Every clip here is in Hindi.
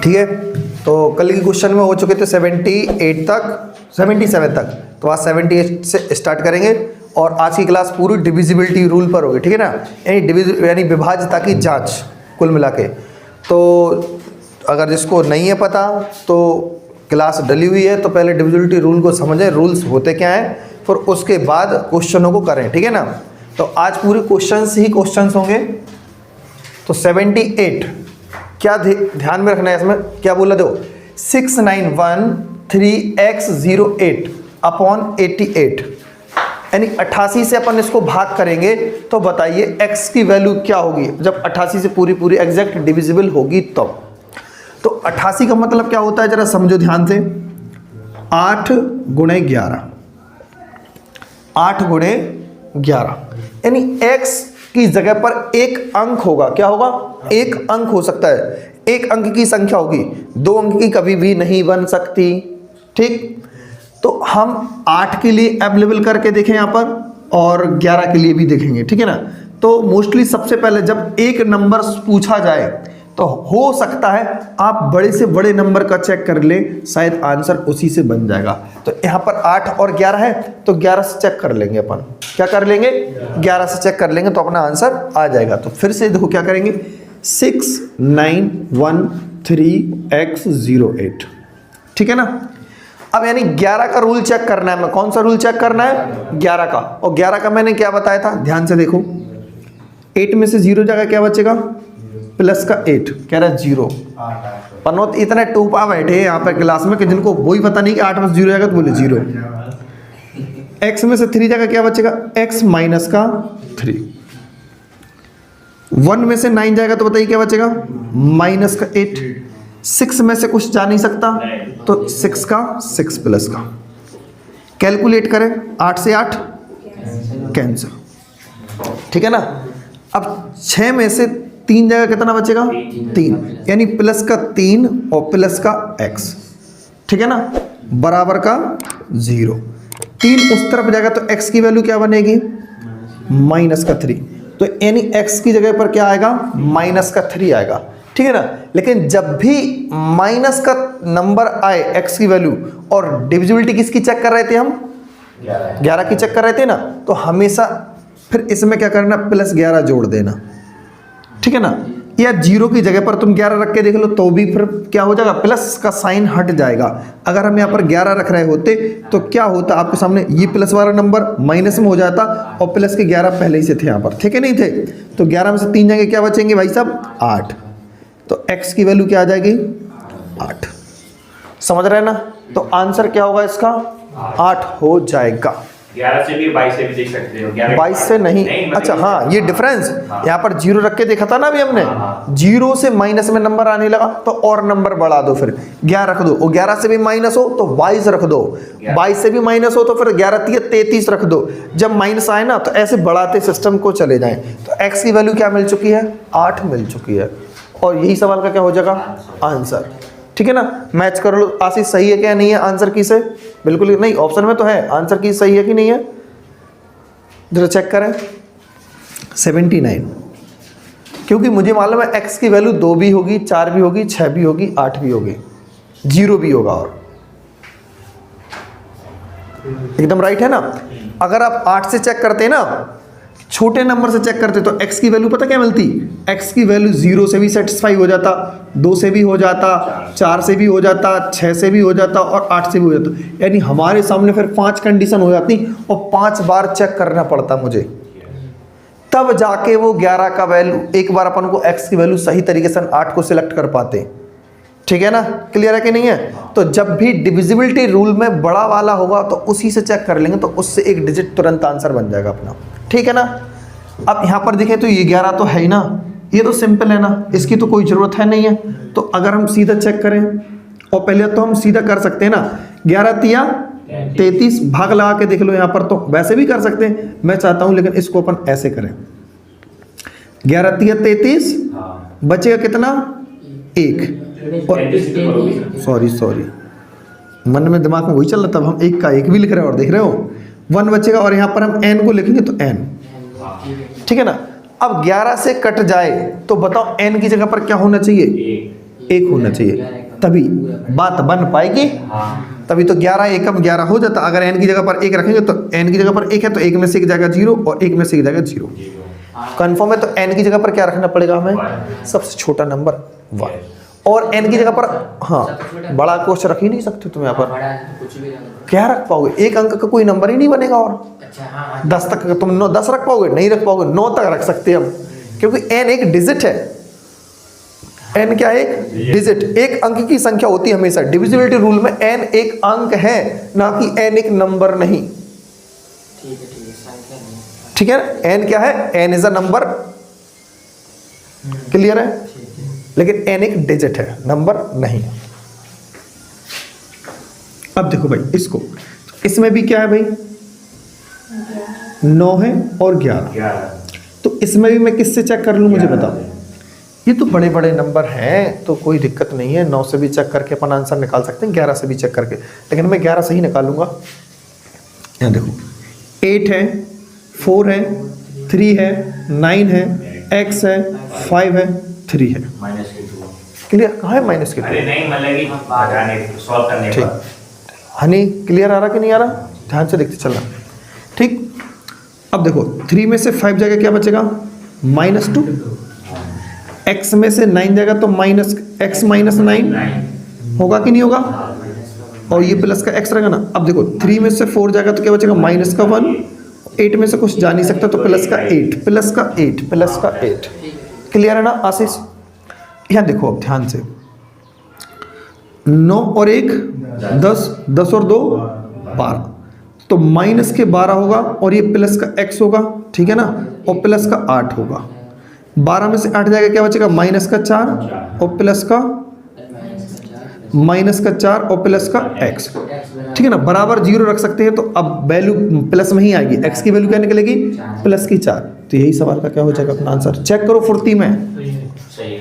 ठीक है, तो कल के क्वेश्चन में हो चुके थे 78 तक, 77 तक, तो आज 78 से स्टार्ट करेंगे और आज की क्लास पूरी डिविजिबिलिटी रूल पर होगी। ठीक है ना, यानी विभाज्यता की जांच कुल मिला के। तो अगर जिसको नहीं है पता तो क्लास डली हुई है, तो पहले डिविजिबिलिटी रूल को समझें, रूल्स होते क्या हैं, फिर उसके बाद क्वेश्चनों को करें। ठीक है ना, तो आज पूरे क्वेश्चंस ही क्वेश्चंस होंगे। तो 78 क्या ध्यान में रखना है इसमें, क्या बोला दो, 6913x08 अपॉन 88, यानी 88 से अपन इसको भाग करेंगे तो बताइए x की वैल्यू क्या होगी जब 88 से पूरी पूरी एग्जैक्ट डिविजिबल होगी तब। तो 88 का मतलब क्या होता है, जरा समझो ध्यान से, 8 गुणे 11, 8 गुणे 11, यानी x की जगह पर एक अंक होगा। क्या होगा, एक अंक हो सकता है, एक अंक की संख्या होगी, दो अंक की कभी भी नहीं बन सकती। ठीक, तो हम 8 के लिए अवेलेबल करके देखें यहाँ पर और 11 के लिए भी देखेंगे। ठीक है ना, तो मोस्टली सबसे पहले जब एक नंबर पूछा जाए तो हो सकता है आप बड़े से बड़े नंबर का चेक कर ले, शायद आंसर उसी से बन जाएगा। तो यहाँ पर 8 और 11 है, तो 11 से चेक कर लेंगे अपन। क्या कर लेंगे, 11 से चेक कर लेंगे तो अपना आंसर आ जाएगा। तो फिर से देखो क्या करेंगे, 6913x08। ठीक है ना, अब यानी 11 का रूल चेक करना है, मैं कौन सा रूल चेक करना है, 11 का। और 11 का मैंने क्या बताया था, ध्यान से देखो, 8 में से 0 जगह क्या बचेगा, प्लस का 8, कह रहा है 0। पनोत इतने टूपा बैठे यहाँ पर क्लास में कि जिनको वही पता नहीं कि 8 में से 0 जाएगा तो बोले 0। x में से 3 जगह क्या बचेगा, x माइनस का 3। 1 में से 9 जाएगा तो बताइए क्या बचेगा, माइनस का 8। 6 में से कुछ जा नहीं सकता तो 6 का 6 प्लस का। कैलकुलेट करें, 8 से 8 कैंसिल। ठीक है ना, अब 6 में से 3 जगह कितना बचेगा, 3, यानी प्लस का 3 और प्लस का x। ठीक है ना, बराबर का 0। 3 उस तरफ जाएगा तो x की वैल्यू क्या बनेगी, माइनस का 3। तो यानी x की जगह पर क्या आएगा, माइनस का 3 आएगा। ठीक है ना, लेकिन जब भी माइनस का नंबर आए x की वैल्यू और डिविजिबिलिटी किसकी चेक कर रहे थे हम, 11 की चेक कर रहे थे ना, तो हमेशा फिर इसमें क्या करना, प्लस 11 जोड़ देना। ठीक है ना, या 0 की जगह पर तुम 11 रख के देख लो तो भी फिर क्या हो जाएगा, प्लस का साइन हट जाएगा। अगर हम यहाँ पर 11 रख रहे होते तो क्या होता, आपके सामने ये प्लस वाला नंबर माइनस में हो जाता और प्लस के 11 पहले ही से थे यहाँ पर, ठीक है नहीं थे। तो 11 में से 3 जगह क्या बचेंगे भाई साहब, 8। तो x की वैल्यू क्या आ जाएगी, 8। समझ रहे हैं ना, तो आंसर क्या होगा इसका, 8 हो जाएगा। 11 से भी 22 से भी देख सकते हो, 22 से नहीं, अच्छा हाँ, ये डिफरेंस यहाँ पर 0 रख के देखा था ना अभी हमने, 0 से माइनस में नंबर आने लगा तो और नंबर बढ़ा दो, फिर 11 रख दो, और 11 से भी माइनस हो तो 22 रख दो, 22 से भी माइनस हो तो फिर 11 33 रख दो। जब माइनस आए ना तो ऐसे बढ़ाते सिस्टम को चले जाएं। तो x की वैल्यू क्या मिल चुकी है, 8 मिल चुकी है, और यही सवाल का क्या हो जाएगा, आंसर। ठीक है ना, मैच कर लो, आशीष सही है क्या नहीं है आंसर की से, बिल्कुल नहीं, ऑप्शन में तो है, आंसर की सही है कि नहीं है, जरा चेक करें। 79, क्योंकि मुझे मालूम है x की वैल्यू 2 भी होगी, 4 भी होगी, 6 भी होगी, 8 भी होगी, 0 भी होगा, और एकदम राइट है ना। अगर आप 8 से चेक करते हैं ना, छोटे नंबर से चेक करते तो x की वैल्यू पता क्या मिलती, x की वैल्यू 0 से भी सेटिस्फाई हो जाता, 2 से भी हो जाता, 4 से भी हो जाता, 6 से भी हो जाता और 8 से भी हो जाता। यानी हमारे सामने फिर 5 कंडीशन हो जाती और 5 बार चेक करना पड़ता मुझे, तब जाके वो 11 का वैल्यू, एक बार अपन को x की वैल्यू सही तरीके से 8 को सिलेक्ट कर पाते। ठीक है ना, क्लियर है कि नहीं है। तो जब भी डिविजिबिलिटी रूल में बड़ा वाला होगा तो उसी से चेक कर लेंगे, तो उससे एक डिजिट तुरंत आंसर बन जाएगा अपना। ठीक है ना, अब यहाँ पर देखें तो ये 11 तो है ही ना, ये तो सिंपल है ना, इसकी तो कोई ज़रूरत है नहीं है। तो अगर हम सीधा चेक करें, और पहले तो हम सीधा कर सकते हैं ना, 11 तिया 33, भाग लगा के देख लो, यहाँ पर तो वैसे भी कर सकते हैं, मैं चाहता हूँ लेकिन इसको अपन ऐसे करें, 11 तिया 33, बचेगा कितना, 1, और सॉरी मन में दिमाग में वही चल रहा, तब हम 1 का 1 भी लिख रहे हैं और देख रहे हो 1 बचेगा, और यहाँ पर हम n को लिखेंगे तो n। ठीक है ना, अब 11 से कट जाए तो बताओ n की जगह पर क्या होना चाहिए? एक। 1 होना चाहिए, तभी बात बन पाएगी। हाँ। तभी तो 11 एकम 11 हो जाता। अगर n की जगह पर 1 रखेंगे तो n की जगह पर 1 है तो 1 में से एक जाएगा 0 और 1 में से एक जाएगा 0। कंफर्म है? तो n की जगह पर क्या रखना पड़ेगा हमें? सबसे छोटा नंबर 1। और n की जगह पर हाँ बड़ा कुछ रख ही नहीं सकते तुम यहाँ पर। क्या रख पाओगे? एक अंक का कोई नंबर ही नहीं बनेगा। और 10 तक तुम 10 रख पाओगे? नहीं रख पाओगे। 9 तक रख सकते हैं हम, क्योंकि n एक डिजिट है। n क्या है? एक डिजिट, एक अंक की संख्या होती है हमेशा। डिविजिबिलिटी रूल में n एक अंक है, ना कि n एक नंबर नहीं। ठीक है ना? n क्या है? n is a number. Clear है? लेकिन n एक डिजिट है, नंबर नहीं। अब देखो भाई इसको, इसमें भी क्या है भाई? 9 है और 11। तो इसमें भी मैं किससे चेक कर लूं? मुझे बताओ। ये तो बड़े बड़े नंबर हैं तो कोई दिक्कत नहीं है। 9 से भी चेक करके अपन आंसर निकाल सकते हैं, 11 से भी चेक करके, लेकिन मैं 11 से ही निकालूंगा। यहाँ देखो 8 है, 4 है, 3 है, 9 है, x है, 5 है, 3 है। क्लियर? कहाँ है माइनस के? अरे नहीं, मतलब सॉल्व करने ठीक। पर हनी क्लियर आ रहा कि नहीं आ रहा? ध्यान से देखते चलना। ठीक, अब देखो 3 में से 5 जाएगा, क्या बचेगा? -2। x में से 9 जाएगा तो x माइनस 9 होगा कि नहीं होगा? और ये प्लस का x रहेगा ना। अब देखो 3 में से 4 जाएगा तो क्या बचेगा? -1। 8 में से कुछ जा नहीं सकता तो प्लस का 8, प्लस का 8, प्लस का 8। क्लियर है ना आशीष? यहाँ देखो अब ध्यान से, 9 और 1 10, 10 और 2 12, तो माइनस के 12 होगा और ये प्लस का x होगा। ठीक है ना? और प्लस का 8 होगा। 12 में से 8 जाएगा, क्या बचेगा? -4 और प्लस का -4 और प्लस का x। ठीक है ना? बराबर 0 रख सकते हैं तो अब वैल्यू प्लस में ही आएगी। x की वैल्यू क्या निकलेगी? प्लस की 4। तो यही सवाल का क्या हो जाएगा अपना आंसर? चेक करो फुर्ती में,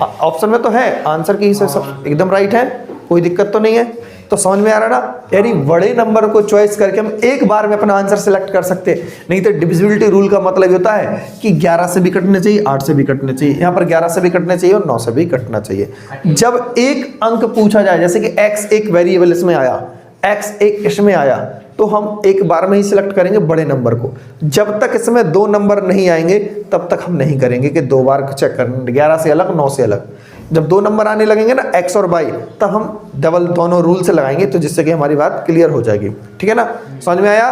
ऑप्शन में तो है आंसर की हिस्से सब एकदम राइट है, कोई दिक्कत तो नहीं है। तो समझ में आ रहा ना? यानी बड़े नंबर को चॉइस करके हम एक बार में अपना आंसर सेलेक्ट कर सकते हैं। नहीं तो डिविजिबिलिटी रूल का मतलब होता है कि 11 से भी कटने चाहिए, 8 से भी कटने चाहिए, यहाँ पर 11 से भी कटने चाहिए और 9 से भी कटना चाहिए। जब एक अंक पूछा जाए, जैसे कि x एक वेरिएबल इसमें आया, x एक इसमें आया, तो हम एक बार में ही सिलेक्ट करेंगे बड़े नंबर को। जब तक इसमें 2 नंबर नहीं आएंगे तब तक हम नहीं करेंगे कि 2 बार चेक करना, 11 से अलग 9 से अलग। जब 2 नंबर आने लगेंगे ना x और y, तब हम डबल दोनों रूल से लगाएंगे, तो जिससे कि हमारी बात क्लियर हो जाएगी। ठीक है ना? समझ में आया?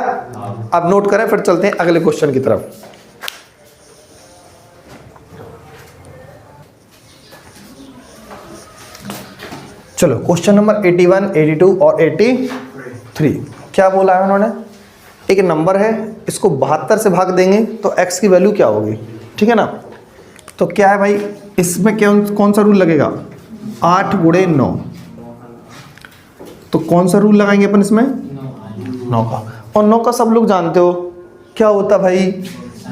अब नोट करें, फिर चलते हैं अगले क्वेश्चन की तरफ। चलो क्वेश्चन नंबर 81, 82 और 83। क्या बोला है उन्होंने? एक नंबर है, इसको 72 से भाग देंगे तो x की वैल्यू क्या होगी? ठीक है ना? तो क्या है भाई, इसमें कौन सा रूल लगेगा? 8 × 9। तो कौन सा रूल लगाएंगे अपन इसमें? 9 का। और 9 का सब लोग जानते हो क्या होता भाई?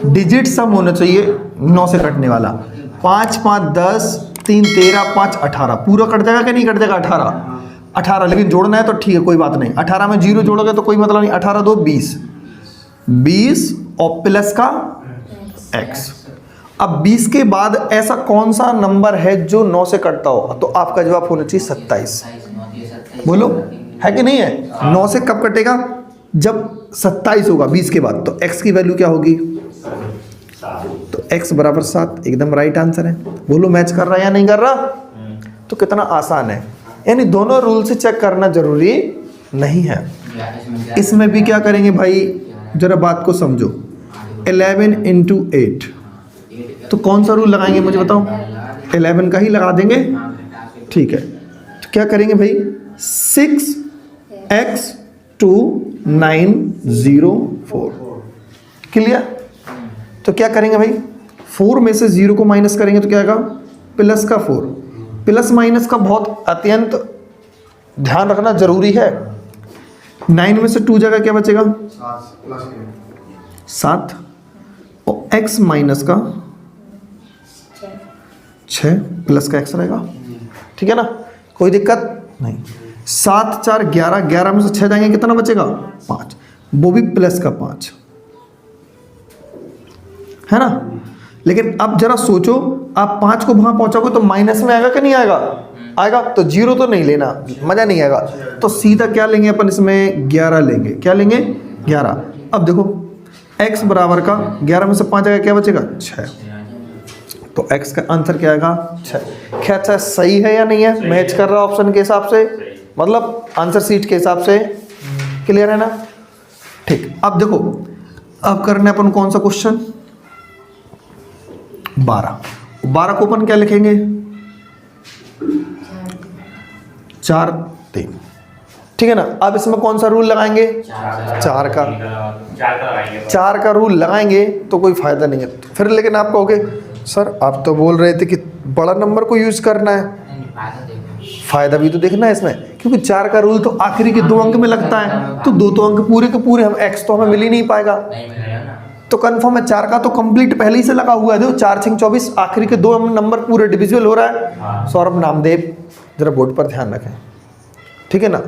डिजिट सम होना चाहिए 9 से कटने वाला। 5 5 10, 3 13, 5 18। पूरा कट जाएगा कि नहीं कट जाएगा? 18, लेकिन जोड़ना है तो ठीक है, कोई बात नहीं। 18 में 0 जोड़ोगे तो कोई मतलब नहीं। 18 2 20, 20 और प्लस का x। अब 20 के बाद ऐसा कौन सा नंबर है जो 9 से कटता हो? तो आपका जवाब होना चाहिए 27। बोलो, है कि नहीं है? 9 से कब कटेगा? जब 27 होगा 20 के बाद। तो x की वैल्यू क्या होगी? तो x बराबर 7, एकदम राइट आंसर है। बोलो मैच कर रहा है या नहीं कर रहा? तो कितना आसान है। यानी दोनों रूल से चेक करना जरूरी नहीं है। इसमें भी क्या करेंगे भाई, जरा बात को समझो। 11 × 8, तो कौन सा रूल लगाएंगे मुझे बताओ? 11 का ही लगा देंगे। ठीक है, तो क्या करेंगे भाई? 6x 2 9 0 4। क्लियर? तो क्या करेंगे भाई? 4 में से 0 को माइनस करेंगे तो क्या आएगा? प्लस का 4। प्लस माइनस का बहुत अत्यंत ध्यान रखना जरूरी है। 9 में से 2 जगह क्या बचेगा? 7 और x माइनस का 6 प्लस का x रहेगा। ठीक है ना? कोई दिक्कत नहीं। 7 4 11, 11 में से 6 जाएंगे कितना बचेगा? 5, वो भी प्लस का 5 है ना। लेकिन अब जरा सोचो, आप 5 को वहां पहुंचोगे तो माइनस में आएगा कि नहीं आएगा? आएगा। तो 0 तो नहीं लेना, मजा नहीं आएगा। तो सीधा क्या लेंगे अपन इसमें? 11 लेंगे। क्या लेंगे? 11। अब देखो x बराबर का 11 में से 5 आएगा, क्या बचेगा? 6। तो x का आंसर क्या आएगा? 6। क्या अच्छा सही है या नहीं है? मैच कर रहा ऑप्शन के हिसाब से, मतलब आंसर सीट के हिसाब से। क्लियर है ना? ठीक। अब देखो, अब करने अपन कौन सा क्वेश्चन? 12 को अपन क्या लिखेंगे? 4 3। ठीक है ना? अब इसमें कौन सा रूल लगाएंगे? 4 का। 4 का रूल लगाएंगे तो कोई फायदा नहीं है फिर। लेकिन आप कहोगे सर आप तो बोल रहे थे कि बड़ा नंबर को यूज करना है। फायदा भी तो देखना है इसमें, क्योंकि 4 का रूल तो आखिरी के 2 अंक में लगता है, तो 2 अंक पूरे के पूरे, हम x तो हमें मिल ही नहीं पाएगा। तो कंफर्म है 4 का तो कंप्लीट पहले ही से लगा हुआ है। देखो 4 6 24, आखिरी के 2 नंबर पूरे डिविजिबल हो रहा है। सौरभ नामदेव जरा बोर्ड पर ध्यान रखें, ठीक है ना?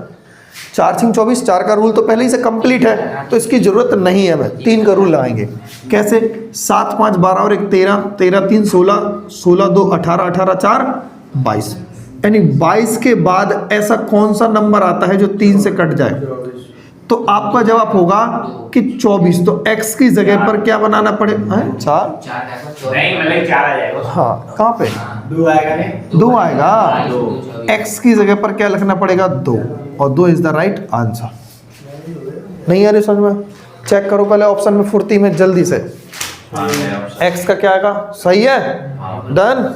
4 6 24, 4 का रूल तो पहले ही से कंप्लीट है, तो इसकी जरूरत नहीं है। हमें 3 का रूल लगाएंगे। कैसे? 7 5 12 और 1 13, 13 3 16, 16 2 18, 18 4 22। यानी 22 के बाद ऐसा कौन सा नंबर आता है जो 3 से कट जाए? तो आपका जवाब होगा कि 24। तो x की जगह पर क्या बनाना पड़ेगा? 4 नहीं, मतलब 4 आ जाएगा। हाँ, कहाँ पे? 2 आएगा। नहीं 2 आएगा। x की जगह पर क्या लिखना पड़ेगा? 2, और 2 इज द राइट आंसर। नहीं आ रही समझ में? चेक करो पहले ऑप्शन में फुर्ती में जल्दी से। x का क्या आएगा? सही है? डन?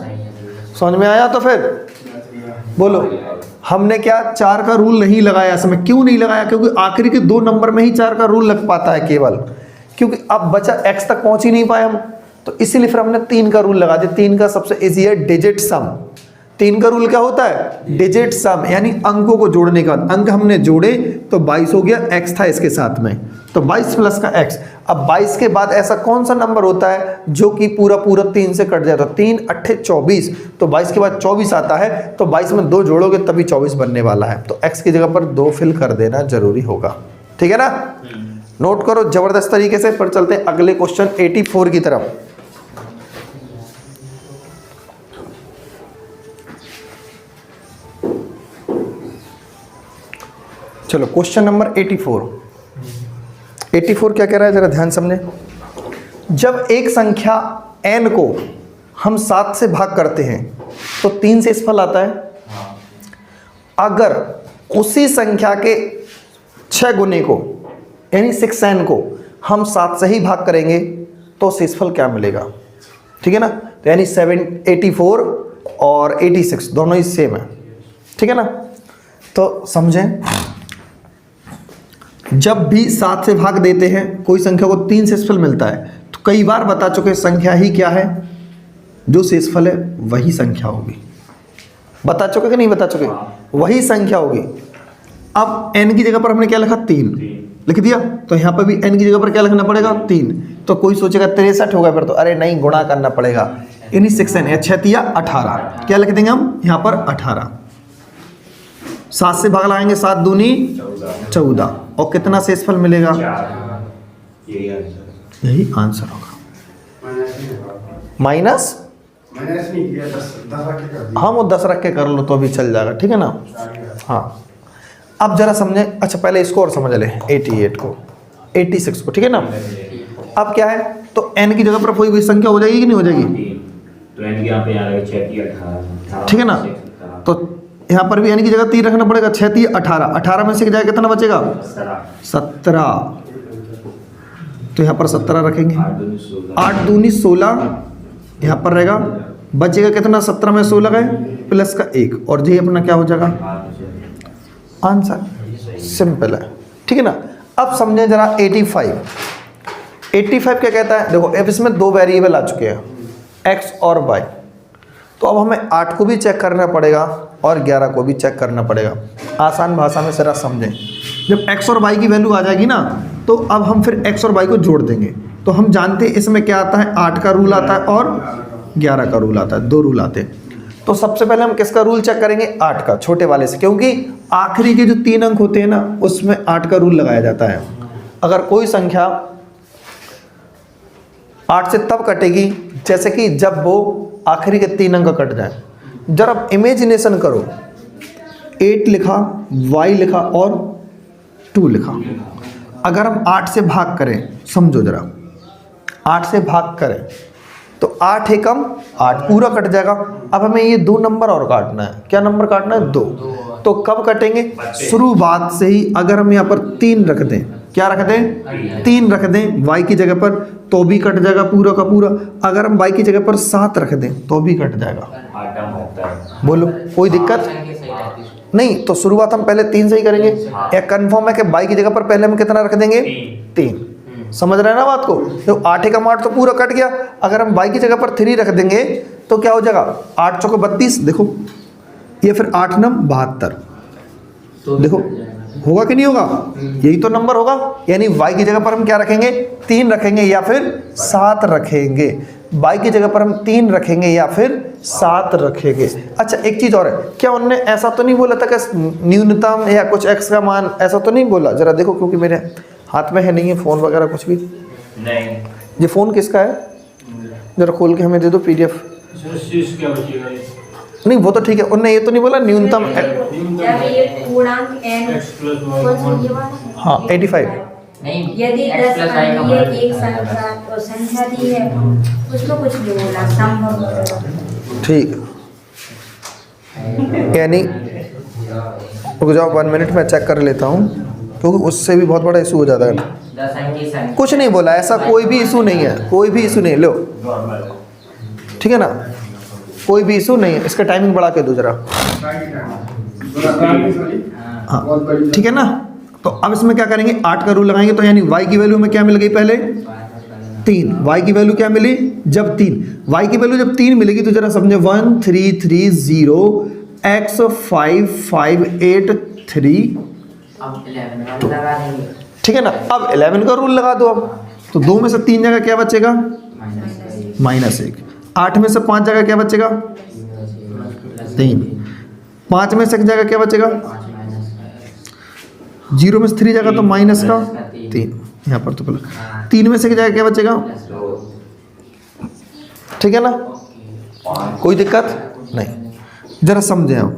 समझ में आया? तो फिर बोलो, हमने क्या 4 का रूल नहीं लगाया इसमें? क्यों नहीं लगाया? क्योंकि आखिरी के 2 नंबर में ही 4 का रूल लग पाता है केवल, क्योंकि अब बचा x तक पहुंच ही नहीं पाए हम, तो इसीलिए फिर हमने 3 का रूल लगा दिया। 3 का सबसे इजी है डिजिट सम। 3 का रूल क्या होता है? डिजिट सम, यानी अंकों को जोड़ने का। अंक हमने जोड़े तो 22 हो गया, x था इसके साथ में, तो 22 प्लस का x। अब 22 के बाद ऐसा कौन सा नंबर होता है जो कि पूरा पूरा 3 से कट जाता है? 3 8 24, तो 22 के बाद 24 आता है, तो 22 में 2 जोड़ोगे तभी 24 बनने वाला है। तो x की जगह पर 2 फिल कर देना जरूरी होगा। ठीक है ना? नोट करो जबरदस्त तरीके से। पर चलते हैं अगले क्वेश्चन 84 की तरफ। चलो क्वेश्चन नंबर 84 क्या कह रहा है जरा ध्यान समझे। जब एक संख्या n को हम 7 से भाग करते हैं तो 3 से इसफल आता है। अगर उसी संख्या के 6 गुने को यानी 6n को हम 7 से ही भाग करेंगे तो शेषफल क्या मिलेगा? ठीक है ना? तो यानी 84 और 86 दोनों ही सेम है। ठीक है ना? तो समझें, जब भी 7 से भाग देते हैं कोई संख्या को 3 शेषफल मिलता है, तो कई बार बता चुके संख्या ही क्या है? जो शेषफल है वही संख्या होगी। बता चुके कि नहीं बता चुके? वही संख्या होगी। अब n की जगह पर हमने क्या लिखा? 3 लिख दिया, तो यहाँ पर भी n की जगह पर क्या लिखना पड़ेगा? 3। तो कोई सोचेगा 63 होगा फिर तो, अरे नहीं गुणा करना पड़ेगा, यानी 6n या 6 तिया 18। क्या लिख देंगे हम यहाँ पर? 18। 7 से भाग लगाएंगे, 7 दूनी 14, और कितना शेषफल मिलेगा? यही आंसर होगा। माइनस नहीं किया, 10 रख के कर दिया। हाँ, वो 10 रख के कर लो तो भी चल जाएगा। ठीक है ना? हाँ, अब जरा समझे। अच्छा पहले इसको और समझ ले, 88 को 86 को। ठीक है ना? अब क्या है? तो n की जगह पर कोई भी संख्या हो जाएगी कि नहीं हो जाएगी? तो n की यहाँ पे आ रहा है 6 3 18। ठीक है ना? तो यहाँ पर भी n की जगह 3 रखना पड़ेगा। 6 3 18, 18 में से जाए कितना बचेगा? 17। तो यहाँ पर 17 रखेंगे। 8 दूनी 16 यहाँ पर रहेगा, बचेगा कितना? 17 में 16 गए प्लस का 1, और ये अपना क्या हो जाएगा? आंसर। सिंपल है। ठीक है ना? अब समझें जरा 85 क्या कहता है? देखो अब इसमें 2 वेरिएबल आ चुके हैं, x और y। तो अब हमें 8 को भी चेक करना पड़ेगा और 11 को भी चेक करना पड़ेगा। आसान भाषा में जरा समझें। जब x और y की वैल्यू आ जाएगी ना, तो अब हम फिर x और y को जोड़ देंगे। तो हम जानते हैं इसमें क्या आता है? 8 का रूल आता है और 11 का रूल आता है, 2 रूल आते हैं। तो सबसे पहले हम किसका रूल चेक करेंगे? 8 का, छोटे वाले से, क्योंकि आखिरी के जो 3 अंक होते हैं ना उसमें 8 का रूल लगाया जाता है। अगर कोई संख्या 8 से तब कटेगी जैसे कि जब वो आखिरी के 3 अंक कट जाए, जरा इमेजिनेशन करो, 8 लिखा, y लिखा और 2 लिखा। अगर हम 8 से भाग करें, समझो जरा, 8 से भाग करें तो 8 एकम 8 पूरा कट जाएगा। अब हमें ये 2 नंबर और काटना है। क्या नंबर काटना है? 2। तो कब कटेंगे? शुरुआत से ही। अगर हम यहाँ पर 3 रख दें, क्या रख दें? 3 रख दें y की जगह पर, तो भी कट जाएगा पूरा का पूरा। अगर हम y की जगह पर 7 रख दें तो भी कट जाएगा। बोलो कोई दिक्कत नहीं। तो शुरुआत हम पहले 3 से ही करेंगे। एक कंफर्म है कि y की जगह पर पहले हम कितना रख देंगे? 3। समझ रहे हैं ना बात को? तो 8 एकम 8 तो पूरा कट गया। अगर हम y की जगह पर 3 रख देंगे तो क्या हो जाएगा? 8 चौको 32, देखो ये, फिर 8 नम 72। देखो होगा कि नहीं होगा? यही तो नंबर होगा। यानी y की जगह पर हम क्या रखेंगे? 3 रखेंगे या फिर 7 रखेंगे। y की जगह पर हम 3 रखेंगे या फिर 7 रखेंगे। अच्छा एक चीज और है, क्या उन्होंने ऐसा तो नहीं बोला था कि न्यूनतम या कुछ x का मान, ऐसा तो नहीं बोला? जरा देखो, क्योंकि मेरे हाथ में है नहीं है फोन वगैरह कुछ भी नहीं। ये फोन किसका है? जरा खोल के हमें दे दो PDF। नहीं वो तो ठीक है, उनने ये तो नहीं बोला न्यूनतम। जब ये पूर्णांक n हाँ 85। नहीं, यदि 10 अंकीय एक संख्या दी है, उसको कुछ नहीं बोला, संभव। ठीक, यानी रुक जाओ 1 मिनट, मैं चेक कर लेता हूँ, क्योंकि उससे भी बहुत बड़ा इशू हो जाता है। कुछ नहीं बोला, ऐसा कोई भी इशू नहीं है, कोई भी इशू नहीं। लो ठीक है ना, कोई भी इशू नहीं है। इसका टाइमिंग बढ़ा के दो जरा। हाँ ठीक है ना। तो अब इसमें क्या करेंगे? 8 का रूल लगाएंगे। तो यानी y की वैल्यू में क्या मिल गई? पहले 3। y की वैल्यू क्या मिली? जब 3, y की वैल्यू जब 3 मिलेगी तो जरा समझे 1330 x 5583। ठीक है ना। अब 11 का रूल लगा दो। अब तो 2 में से 3 जगह क्या बचेगा? -1। 8 में से 5 जगह क्या बचेगा? 3। 5 में से 1 जगह क्या बचेगा? 0 में से 3 जगह तो माइनस का 3, यहाँ पर तो 3 में से 1 जगह क्या बचेगा? ठीक है ना, कोई दिक्कत नहीं। जरा समझे हम।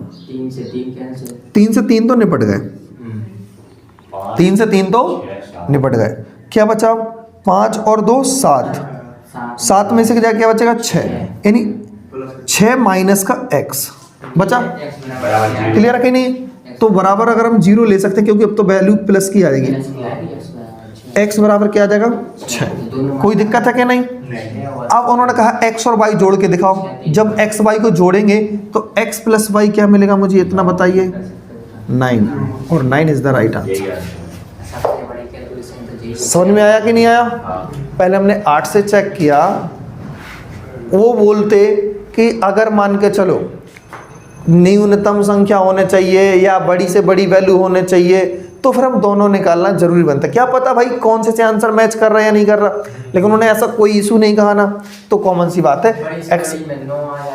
3 से 3 तो निपट गए, 3 से 3 तो निपट गए। क्या बचा? 5 और 2 7। 7 में से क्या क्या बचेगा? 6। यानी 6 माइनस का x बचा। क्लियर है कि नहीं? तो बराबर अगर हम 0 ले सकते हैं, क्योंकि अब तो वैल्यू प्लस की आ जाएगी। x बराबर क्या आ जाएगा? 6। कोई दिक्कत है कि नहीं? अब उन्होंने कहा x और y जोड़ के दिखाओ। जब x y को जोड़ेंगे तो x प्लस y क्या मिलेगा? मुझे इतना बताइए। 9, और 9 इज द राइट आंसर। समझ में आया कि नहीं आया? पहले हमने 8 से चेक किया। वो बोलते कि अगर मान के चलो न्यूनतम संख्या होने चाहिए या बड़ी से बड़ी वैल्यू होने चाहिए, तो फिर हम दोनों निकालना जरूरी बनता है। क्या पता भाई कौन से आंसर मैच कर रहा है या नहीं कर रहा, लेकिन उन्होंने ऐसा कोई इशू नहीं कहा ना, तो कॉमन सी बात है। x,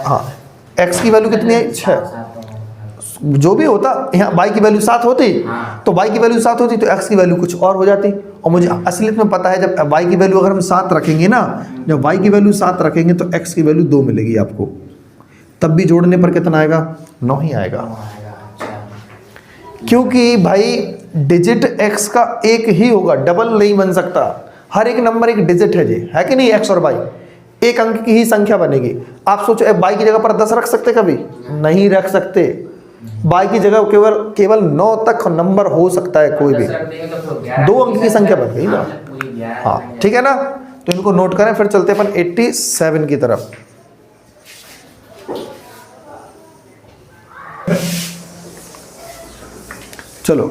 हाँ x की वैल्यू कितनी है? 6। जो भी होता, यहाँ y की वैल्यू 7 होती, तो y की वैल्यू 7 होती तो x की वैल्यू कुछ और हो जाती। और मुझे असलियत में पता है, जब y की वैल्यू अगर हम 7 रखेंगे ना, जब y की वैल्यू 7 रखेंगे तो x की वैल्यू 2 मिलेगी आपको। तब भी जोड़ने पर कितना आएगा? 9 ही आएगा। क्योंकि भाई डिजिट x का एक ही होगा, डबल नहीं बन सकता। हर एक नंबर एक डिजिट है जी, है कि नहीं? x और y एक अंक की ही संख्या बनेगी। आप सोचो y की जगह पर 10 रख सकते? कभी नहीं रख सकते। y की जगह केवल 9 तक नंबर हो सकता है कोई भी। 2 अंक की संख्या बन गई ना। हाँ ठीक है ना। तो इनको नोट करें, फिर चलते अपन 87 की तरफ। चलो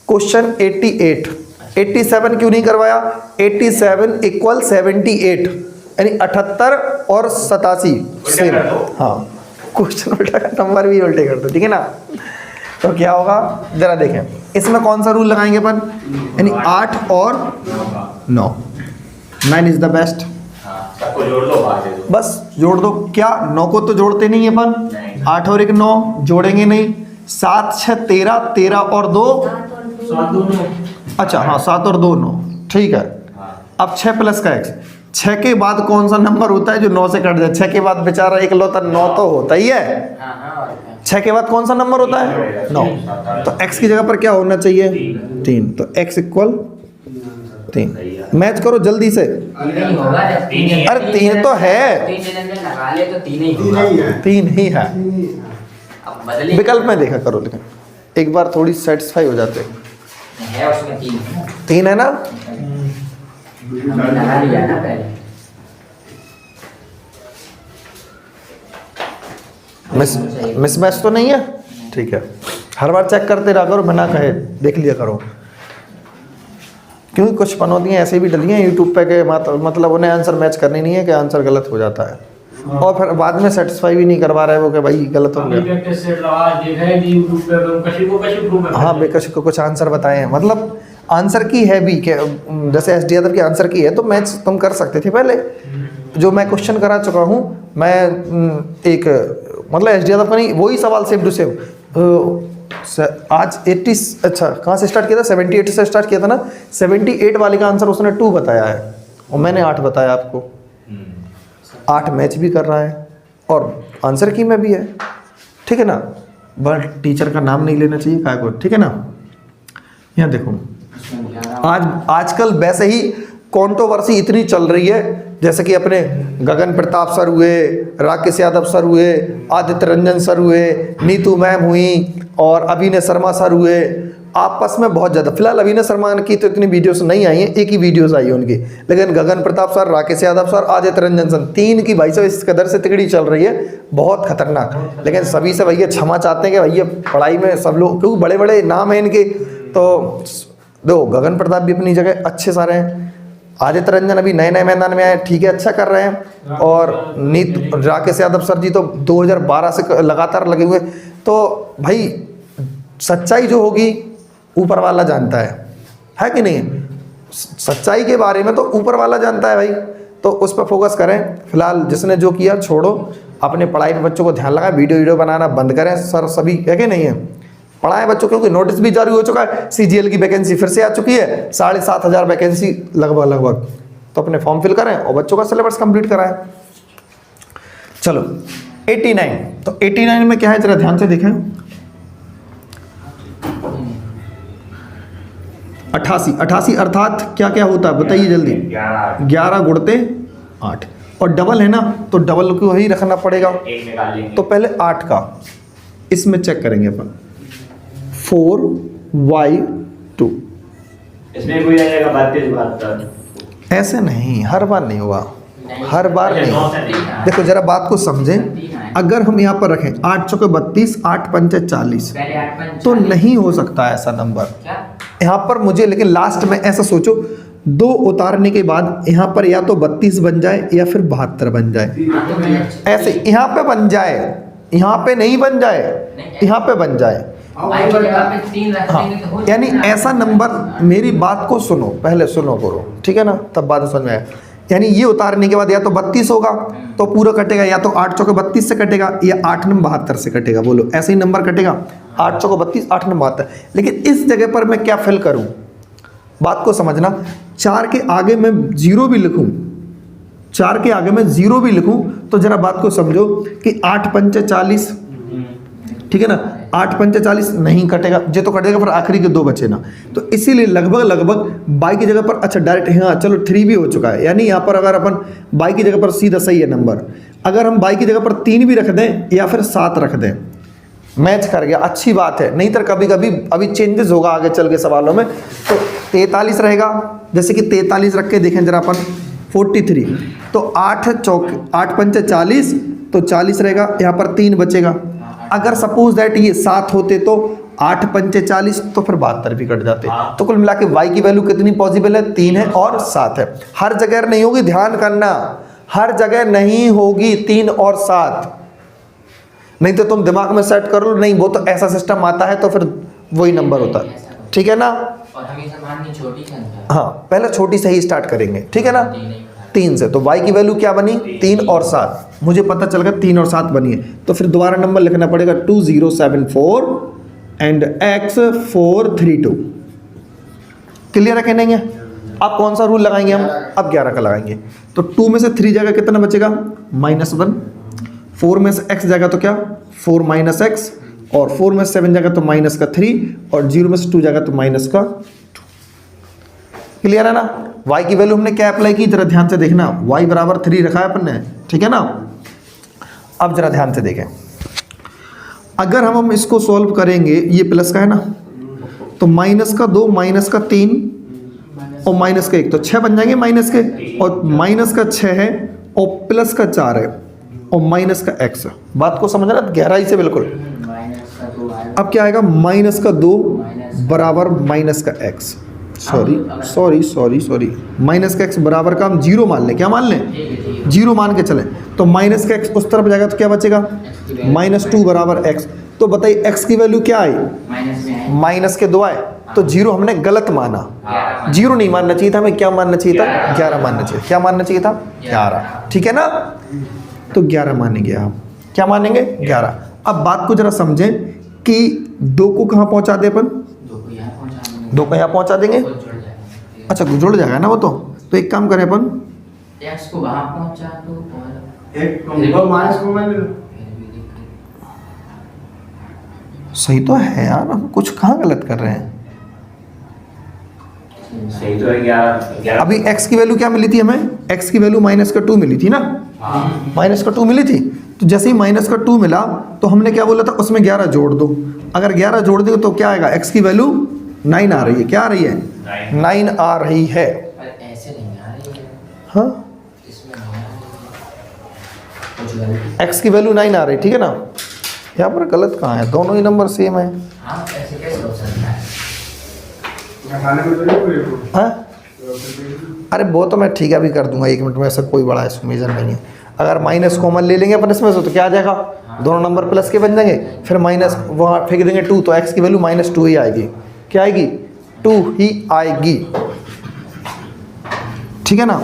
क्वेश्चन 88। 87 क्यों नहीं करवाया? 87 इक्वल 78, यानी 78 और 87 सेम। हाँ क्वेश्चन उल्टा कर, नंबर भी उल्टे कर दो, ठीक है ना। तो क्या होगा जरा देखें, इसमें कौन सा रूल लगाएंगे अपन? यानी 8 और 9। 9 इज द बेस्ट। सबको जोड़ दो, बस जोड़ दो। क्या 9 को तो जोड़ते नहीं अपन? 8 और 1 9, जोड़ेंगे नहीं। 7 6 13, 13 और 2 7 और 2 अच्छा हाँ 7 और 2 9, ठीक है। अब 6 प्लस का x, 6 के बाद कौन सा नंबर होता है जो 9 से कट जाए? 6 के बाद बेचारा इकलौता 9 तो होता ही है। 6 के बाद कौन सा नंबर होता है? 9। तो x की जगह पर क्या होना चाहिए? 3। तो x इक्वल 3। मैच करो जल्दी से। नहीं होगा जब तीन ही है। अरे 3 तो है, 3 लगा ले तो 3 ही तीन होगा। ही है 3 ही है। अब बदले विकल्प में देखा करो, लेकिन एक बार थोड़ी सेटिस्फाई हो जाते। है उसमें 3 है। 3 है ना? हमने लगा लिया ना पहले। मिसमैच तो नहीं है? ठीक है, हर बार चेक करते रहा करो, बिना कहे देख लिया करो, क्योंकि कुछ पनौतियाँ ऐसे भी डली हैं यूट्यूब पे के मतलब उन्हें आंसर मैच करनी नहीं है कि आंसर गलत हो जाता है, और फिर बाद में सेटिस्फाई भी नहीं करवा रहे वो कि भाई गलत हो गया। हाँ, बेकश को कुछ आंसर बताए हैं, मतलब आंसर की है भी कि जैसे एस डी यादव की आंसर की है तो मैच तुम कर सकते थे पहले। जो मैं क्वेश्चन करा चुका हूँ, मैं एक मतलब एस डी यादव का नहीं, वही सवाल सेम टू सेम आज 80 अच्छा कहाँ से स्टार्ट किया था? 78 से स्टार्ट किया था ना। 78 वाले का आंसर उसने 2 बताया है और मैंने 8 बताया आपको। 8 मैच भी कर रहा है और आंसर की में भी है, ठीक है ना। बट टीचर का नाम नहीं लेना चाहिए काय को, ठीक है ना। यहाँ देखो, आजकल वैसे ही कंट्रोवर्सी इतनी चल रही है, जैसे कि अपने गगन प्रताप सर हुए, राकेश यादव सर हुए, आदित्य रंजन सर हुए, नीतू मैम हुई और अभिनय शर्मा सर हुए, आपस में बहुत ज़्यादा। फिलहाल अभिनय शर्मा की तो इतनी वीडियोस नहीं आई हैं, एक ही वीडियोस आई है उनकी, लेकिन Gagan Pratap sir, Rakesh Yadav sir, Aditya Ranjan sir, 3 की भाई साहब इस कदर से तिकड़ी चल रही है, बहुत खतरनाक। लेकिन सभी से भैया क्षमा चाहते हैं कि भैया पढ़ाई में सब लोग, क्योंकि बड़े बड़े नाम हैं इनके, तो दो गगन प्रताप भी अपनी जगह अच्छे सारे हैं, आदित्य रंजन अभी नए नए मैदान में आए, ठीक है, अच्छा कर रहे हैं, और राकेश यादव सर जी तो 2012 से लगातार लगे हुए। तो भाई सच्चाई जो होगी ऊपर वाला जानता है कि नहीं? सच्चाई के बारे में तो ऊपर वाला जानता है भाई, तो उस पर फोकस करें। फिलहाल जिसने जो किया छोड़ो, अपने पढ़ाई में बच्चों को ध्यान लगाएं, वीडियो बनाना बंद करें सर, सभी है कि नहीं है? पढ़ाएं बच्चों, क्योंकि नोटिस भी जारी हो चुका है, सीजीएल की वैकेंसी फिर से आ चुकी है, 7,500 वैकेंसी लगभग, तो अपने फॉर्म फिल करें और बच्चों का सिलेबस कंप्लीट कराएं। चलो 89, तो 89 में क्या है जरा ध्यान से देखें। 88 अर्थात क्या क्या होता है बताइए जल्दी? 11 गुणते 8, और डबल है ना, तो डबल को ही रखना पड़ेगा। एक निकाल लेंगे। तो पहले 8 का इसमें चेक करेंगे अपन, 4y2, इसमें कोई आ जाएगा 32 72। ऐसे नहीं, हर बार नहीं हुआ, हर बार अच्छा, नहीं। 9 से नहीं है। देखो जरा बात को समझें, अगर हम यहाँ पर रखें 8 चौके 32, 8 पंचे 40, पहले 8 5 तो नहीं हो सकता ऐसा नंबर क्या? यहाँ पर मुझे। लेकिन लास्ट में ऐसा सोचो, 2 उतारने के बाद यहाँ पर या तो 32 बन जाए या फिर 72 बन जाए, ऐसे यहाँ पे बन जाए, यहाँ पे नहीं बन जाए, यहाँ पे बन जाए। भाई की जगह पे 3 रख हाँ, देंगे तो हो यानी जाएगा। ऐसा नंबर, मेरी बात को सुनो, पहले सुनो करो, ठीक है ना, तब बात समझ में आए। यानी ये उतारने के बाद या तो 32 होगा तो पूरा कटेगा, या तो 8 चौके 32 से कटेगा, या 8 नंबर 72 से कटेगा। बोलो ऐसे ही नंबर कटेगा, 8 चौके 32, 8 नंबर 72। लेकिन इस जगह पर मैं क्या फिल करूं, बात को समझना। 4 के आगे मैं 0 भी लिखूं, 4 के आगे मैं 0 भी लिखूं, तो जरा बात को समझो कि 8 पंचे 40, ठीक है ना, 8 पंचे 40 नहीं कटेगा, ये तो कटेगा, फिर आखिरी के 2 बचे ना, तो इसीलिए लगभग बाई की जगह पर, अच्छा डायरेक्ट, हाँ चलो 3 भी हो चुका है, यानी यहाँ पर अगर अपन बाई की जगह पर सीधा सही है नंबर, अगर हम बाई की जगह पर 3 भी रख दें या फिर 7 रख दें, मैच कर गया, अच्छी बात है। नहीं तो कभी कभी अभी चेंजेस होगा आगे चल के सवालों में, तो 43 रहेगा, जैसे कि 43 रख के देखें जरा अपन, 43, तो 8 पंचे 40, तो 40 रहेगा, यहाँ पर 3 बचेगा। अगर सपोज दैट ये 7 होते तो 8 पंचे 40, तो फिर 72 भी कट जाते। तो कुल मिला के y की वैल्यू कितनी पॉसिबल है? 3 है और 7 है। हर जगह नहीं होगी, ध्यान करना, हर जगह नहीं होगी 3 और 7, नहीं तो तुम दिमाग में सेट कर लो, नहीं वो तो ऐसा सिस्टम आता है तो फिर वही नंबर होता है, ठीक है ना। और हमेशा माननी छोटी संख्या। हाँ, पहले छोटी से ही स्टार्ट करेंगे, ठीक है ना, 3 से। तो y की वैल्यू क्या बनी? 3 और 7, मुझे पता चल गया 3 और 7 बनी है, तो फिर दोबारा नंबर लिखना पड़ेगा 2074 एंड x432। क्लियर है कि नहीं है? अब कौन सा रूल लगाएंगे हम? अब 11 का लगाएंगे। तो 2 में से 3 जाएगा कितना बचेगा? -1। 4 में से x जाएगा तो क्या? 4 - x, और 4 में से 7 जाएगा तो -3, और 0 में से 2 जाएगा तो -2। क्लियर है ना? y की वैल्यू हमने क्या अप्लाई की, जरा ध्यान से देखना। y बराबर 3 रखा है अपन ने, ठीक है ना? अब जरा ध्यान से देखें, अगर हम इसको सॉल्व करेंगे, ये प्लस का है ना, तो -2, -3 और -1, तो 6 बन जाएंगे माइनस के, और -6 है और +4 है और -x। बात को समझना गहराई से बिल्कुल। अब क्या आएगा? -2 बराबर -x, सॉरी -x बराबर का हम 0 मान लें। क्या मान लें? 0 मान के चलें। तो -x उस तरफ जाएगा तो क्या बचेगा? -2 बराबर x। तो बताइए x की वैल्यू क्या आई? -2 आए, तो 0 हमने गलत माना। 0 नहीं मानना चाहिए था हमें, क्या मानना चाहिए था? 11 मानना चाहिए। क्या मानना चाहिए था? 11, ठीक है ना? तो 11 मानेंगे हम। क्या मानेंगे? 11। अब बात को जरा समझें कि 2 को कहाँ पहुँचा दे अपन? 2 को यहाँ पहुँचा देंगे। अच्छा, जुड़ जाएगा ना वो। तो एक काम करें अपन, x को वहां पहुंचा दो, एक को माइनस को मैं ले लूं। सही तो है यार, हम कुछ कहाँ गलत कर रहे हैं? सही तो है 11। अभी x की वैल्यू क्या मिली थी हमें? x की वैल्यू -2 मिली थी ना, -2 मिली थी। तो जैसे ही -2 मिला तो हमने क्या बोला था? उसमें 11 जोड़ दो। अगर 11 जोड़ दो तो क्या आएगा? x की वैल्यू 9 आ रही है। क्या आ रही है? 9 आ रही है। ऐसे नहीं आ रही है, हाँ, इसमें नहीं आ रही है, कुछ गलती। x की वैल्यू 9 आ रही, ठीक है ना? यहाँ पर गलत कहाँ है? दोनों ही नंबर सेम है। हाँ, ऐसे कैसे हो सकता है? खाने में तो नहीं पूरे को। हाँ, अरे वो तो मैं ठीक है अभी कर दूंगा 1 मिनट में, ऐसा कोई बड़ा मेजर नहीं है। अगर माइनस कॉमन ले लेंगे अपन इसमें से तो क्या आ जाएगा? दोनों नंबर प्लस के बन जाएंगे, फिर माइनस वहाँ फेंक देंगे 2, तो x की वैल्यू -2 ही आएगी। क्या आएगी? 2 ही आएगी, ठीक है ना?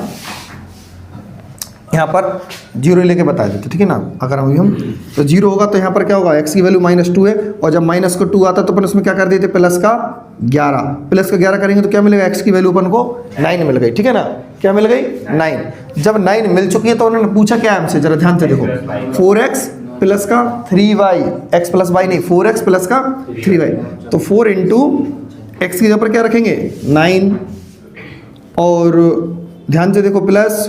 यहाँ पर 0 लेके बता देते, ठीक है ना? अगर हम तो 0 होगा तो यहाँ पर क्या होगा? x की वैल्यू -2 है, और जब -2 आता तो अपन उसमें क्या कर देते? प्लस का 11 करेंगे तो क्या मिलेगा? x की वैल्यू अपन को 9 मिल गई, ठीक है ना? क्या मिल गई? 9। जब 9 मिल चुकी है तो उन्होंने पूछा क्या हमसे? जरा ध्यान से देखो, 4x प्लस का 3y, x प्लस y नहीं, 4x प्लस का 3y। तो 4 इंटू x की जगह पर क्या रखेंगे? 9, और ध्यान से देखो प्लस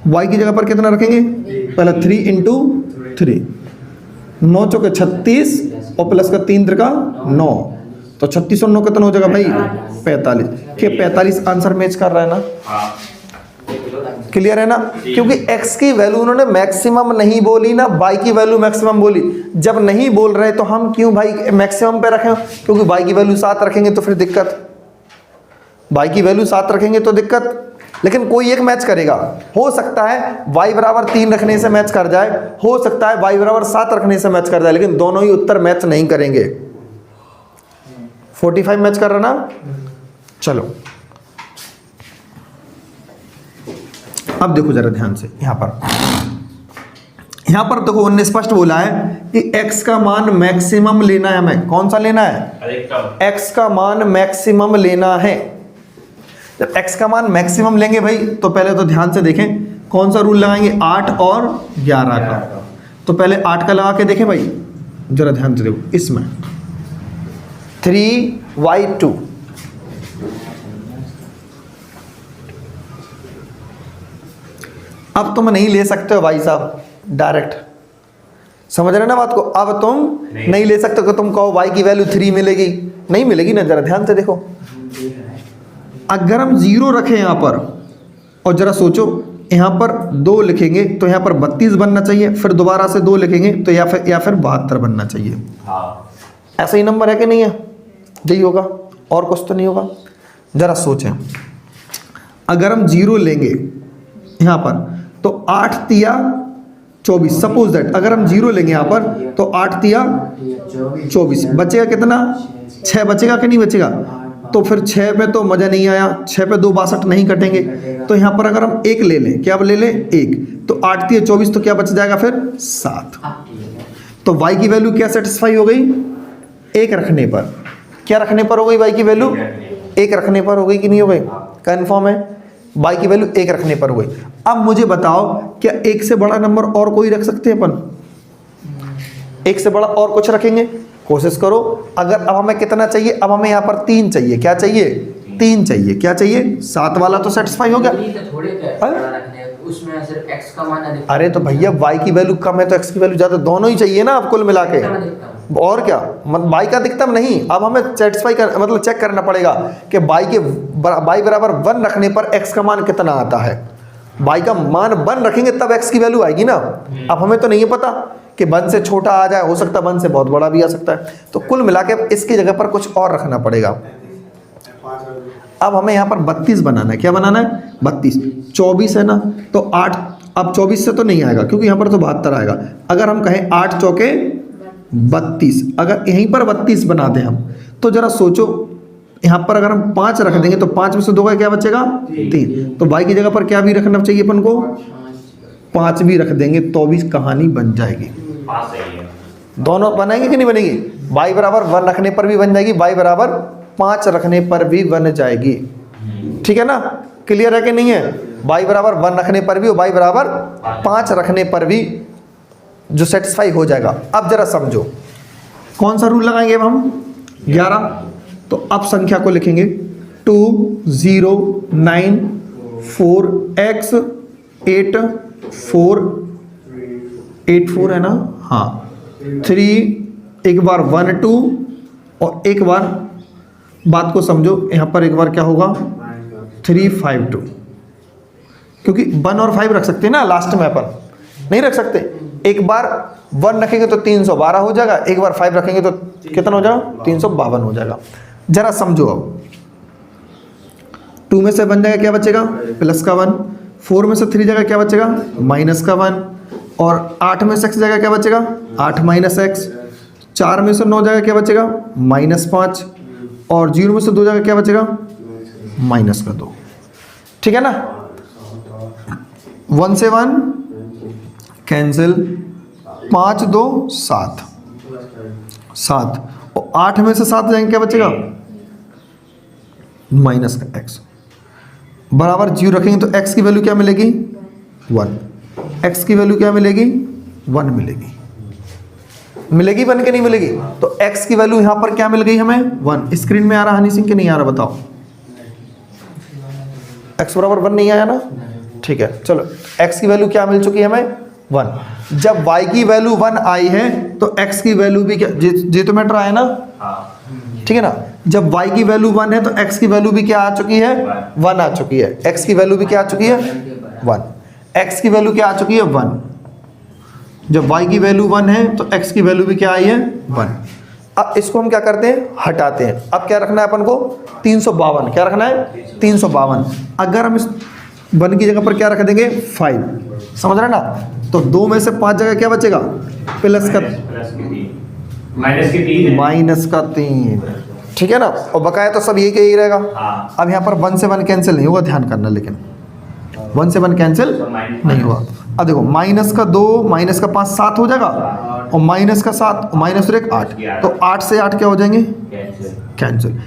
y की जगह पर कितना रखेंगे? पहले 3 इंटू 3, 9 चौके 36 और प्लस का 3 त्रिका 9, तो 36 और 9 कितना हो जाएगा भाई? 45। क्या 45 आंसर मैच कर रहा है ना? क्लियर है ना? क्योंकि x की वैल्यू उन्होंने मैक्सिमम नहीं बोली ना, y की वैल्यू मैक्सिमम बोली। जब नहीं बोल रहे तो हम क्यों भाई मैक्सिमम पे रखें? क्योंकि y की वैल्यू 7 रखेंगे तो फिर दिक्कत, y की वैल्यू 7 रखेंगे तो दिक्कत। लेकिन कोई एक मैच करेगा। हो सकता है y बराबर 3 रखने से मैच कर जाए, हो सकता है y बराबर 7 रखने से मैच कर जाए, लेकिन दोनों ही उत्तर मैच नहीं करेंगे। 45 मैच कर रहा ना? चलो अब देखो जरा ध्यान से, यहाँ पर देखो उन्होंने स्पष्ट बोला है कि x का मान मैक्सिमम लेना है हमें। कौन सा लेना है? x का मान मैक्सिमम लेना है। जब x का मान मैक्सिमम लेंगे भाई तो पहले तो ध्यान से देखें कौन सा रूल लगाएंगे? 8 और 11 का। तो पहले 8 का लगा के देखें भाई, जरा ध्यान से देखो इसमें 3y2 अब तुम नहीं ले सकते हो भाई साहब डायरेक्ट, समझ रहे ना बात को? अब तुम नहीं ले सकते कि तुम कहो y की वैल्यू 3 मिलेगी, नहीं मिलेगी ना। जरा ध्यान से देखो, अगर हम 0 रखें यहाँ पर और जरा सोचो यहाँ पर 2 लिखेंगे तो यहाँ पर 32 बनना चाहिए, फिर दोबारा से 2 लिखेंगे तो या फिर 72 बनना चाहिए। ऐसा ही नंबर है कि नहीं है? यही होगा, और कुछ तो नहीं होगा। जरा सोचें, अगर हम 0 लेंगे यहाँ पर तो 8 तिया 24, सपोज दैट अगर हम 0 लेंगे यहाँ पर तो 8 तिया 24, बचेगा कितना? 6 बचेगा कि नहीं बचेगा? तो फिर 6 पे तो मज़ा नहीं आया, 6 पे 2 62 नहीं कटेंगे। तो यहाँ पर अगर हम 1 ले लें, क्या ले लें? 1, तो 8 तिया 24, तो क्या बच जाएगा फिर? 7। तो y की वैल्यू क्या सेटिस्फाई हो गई? 1 रखने पर। क्या रखने पर हो गई y की वैल्यू? 1 रखने पर हो गई कि नहीं हो गई? कन्फर्म है, y की वैल्यू 1 रखने पर हुई। अब मुझे बताओ क्या 1 से बड़ा नंबर और कोई रख सकते हैं अपन? 1 से बड़ा और कुछ रखेंगे? कोशिश करो। अगर अब हमें कितना चाहिए? अब हमें यहाँ पर 3 चाहिए। क्या चाहिए? 3 चाहिए। क्या चाहिए? 7 वाला तो सेटिस्फाई हो गया। थोड़े रखने उसमें सिर्फ x का मान अधिकतम। अरे तो भैया y की वैल्यू कम है तो x की वैल्यू ज़्यादा, दोनों ही चाहिए ना आप कुल मिला के। और क्या, y का अधिकतम नहीं, अब हमें सेटिस्फाई कर मतलब चेक करना पड़ेगा कि y बराबर 1 रखने पर x का मान कितना आता है। y का मान 1 रखेंगे तब x की वैल्यू आएगी ना। अब हमें तो नहीं पता कि 1 से छोटा आ जाए, हो सकता है 1 से बहुत बड़ा भी आ सकता है। तो कुल मिला के इसकी जगह पर कुछ और रखना पड़ेगा। अब हमें यहाँ पर 32 बनाना है। क्या बनाना है? 32। 24 है ना, तो 8, अब 24 से तो नहीं आएगा क्योंकि यहाँ पर तो 72 आएगा। अगर हम कहें 8 चौके 32, अगर यहीं पर 32 बना दें हम, तो जरा सोचो यहाँ पर अगर हम 5 रख देंगे तो 5 में से 2 का क्या बचेगा? 3। तो y की जगह पर क्या भी रखना चाहिए अपन को? 5 भी रख देंगे तो भी कहानी बन जाएगी। पास सही है। दोनों बनेंगे कि नहीं बनेगी? y बराबर 1 रखने पर भी बन जाएगी, y बराबर 5 रखने पर भी बन जाएगी। ठीक है ना? क्लियर है कि नहीं है? y बराबर 1 रखने पर भी और y बराबर 5 रखने पर भी जो सेटिस्फाई हो जाएगा। अब जरा समझो कौन सा रूल लगाएंगे अब हम? 11। तो अब संख्या को लिखेंगे 2 0 9 4 x 8 4 8 4 है ना? हाँ 3, एक बार 1 2 और एक बार बात को समझो, यहाँ पर एक बार क्या होगा? 3 5 2, क्योंकि 1 और 5 रख सकते हैं ना लास्ट में, अपन नहीं रख सकते। एक बार 1 रखेंगे तो 312 हो जाएगा, एक बार 5 रखेंगे तो कितना हो जाएगा? 352 हो जाएगा। जरा समझो अब 2 में से बन जाएगा क्या बचेगा? प्लस का 1। 4 में से 3 जाएगा क्या बचेगा? माइनस का 1। और 8 में से x जाएगा क्या बचेगा? 8 माइनस x। 4 में से 9 जाएगा क्या बचेगा? -5। और 0 में से 2 जाएगा क्या बचेगा? -2। ठीक है ना? 1 से 1 कैंसिल, 5 2 7 7। और 8 में से 7 जाएंगे क्या बचेगा? माइनस का x बराबर 0 रखेंगे तो x की वैल्यू क्या मिलेगी? 1। x की वैल्यू क्या मिलेगी? 1 मिलेगी। मिलेगी 1 के नहीं मिलेगी? तो x की वैल्यू यहां पर क्या मिल गई हमें? 1। स्क्रीन में आ रहा हनी सिंह के नहीं आ रहा? बताओ। x बराबर 1 नहीं आया ना? ठीक है, चलो x की वैल्यू क्या मिल चुकी है हमें? 1। जब y की वैल्यू 1 आई है तो x की वैल्यू भी क्या जे तो मैटर आया ना? ठीक है ना? जब y की वैल्यू 1 है तो x की वैल्यू भी क्या आ चुकी है? 1 आ चुकी है। x की वैल्यू भी क्या आ चुकी है? 1। x की वैल्यू क्या आ चुकी है? 1। जब y की वैल्यू 1 है तो x की वैल्यू भी क्या आई है? 1। अब इसको हम क्या करते हैं? हटाते हैं। अब क्या रखना है अपन को? 352। क्या रखना है? 352। अगर हम इस 1 की जगह पर क्या रख देंगे? 5। समझ रहे ना? तो 2 में से 5 जगह क्या बचेगा? प्लस का माइनस का 3। ठीक है ना? और बकाया तो सब यही रहेगा। अब यहाँ पर 1 से 1 कैंसिल नहीं होगा, ध्यान करना। लेकिन 1 से 1 कैंसिल नहीं हुआ। अब देखो माइनस का 2 माइनस का 5 7 हो जाएगा, और माइनस का 7 माइनस 1 8। तो 8 से 8 क्या हो जाएंगे? कैंसिल।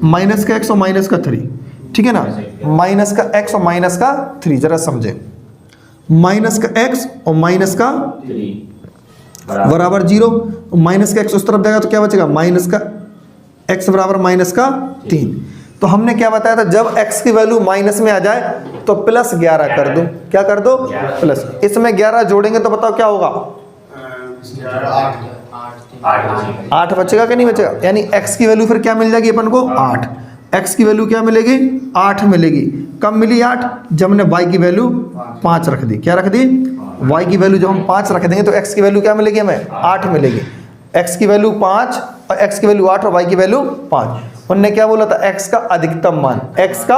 माइनस का x और माइनस का 3। ठीक है ना? माइनस का x और माइनस का 3। जरा समझे, माइनस का x और माइनस का बराबर 0। माइनस का x उस तरफ जाएगा तो क्या बचेगा? माइनस का x बराबर माइनस का 3। तो हमने क्या बताया था? जब x की वैल्यू माइनस में आ जाए तो प्लस 11 कर दो। क्या कर दो? प्लस। इसमें 11 जोड़ेंगे तो बताओ क्या होगा? 8 बचेगा कि नहीं बचेगा? यानी x की वैल्यू फिर क्या मिल जाएगी अपन को? 8। x की वैल्यू क्या मिलेगी? 8 मिलेगी। कब मिली 8? जब हमने y की वैल्यू 5 रख दी। क्या रख दी? y की वैल्यू जब हम 5 रख देंगे तो x की वैल्यू क्या मिलेगी हमें? 8 मिलेगी। x की वैल्यू 5 और x की वैल्यू 8 और y की वैल्यू 5। उन्होंने क्या बोला था? x का अधिकतम मान। x का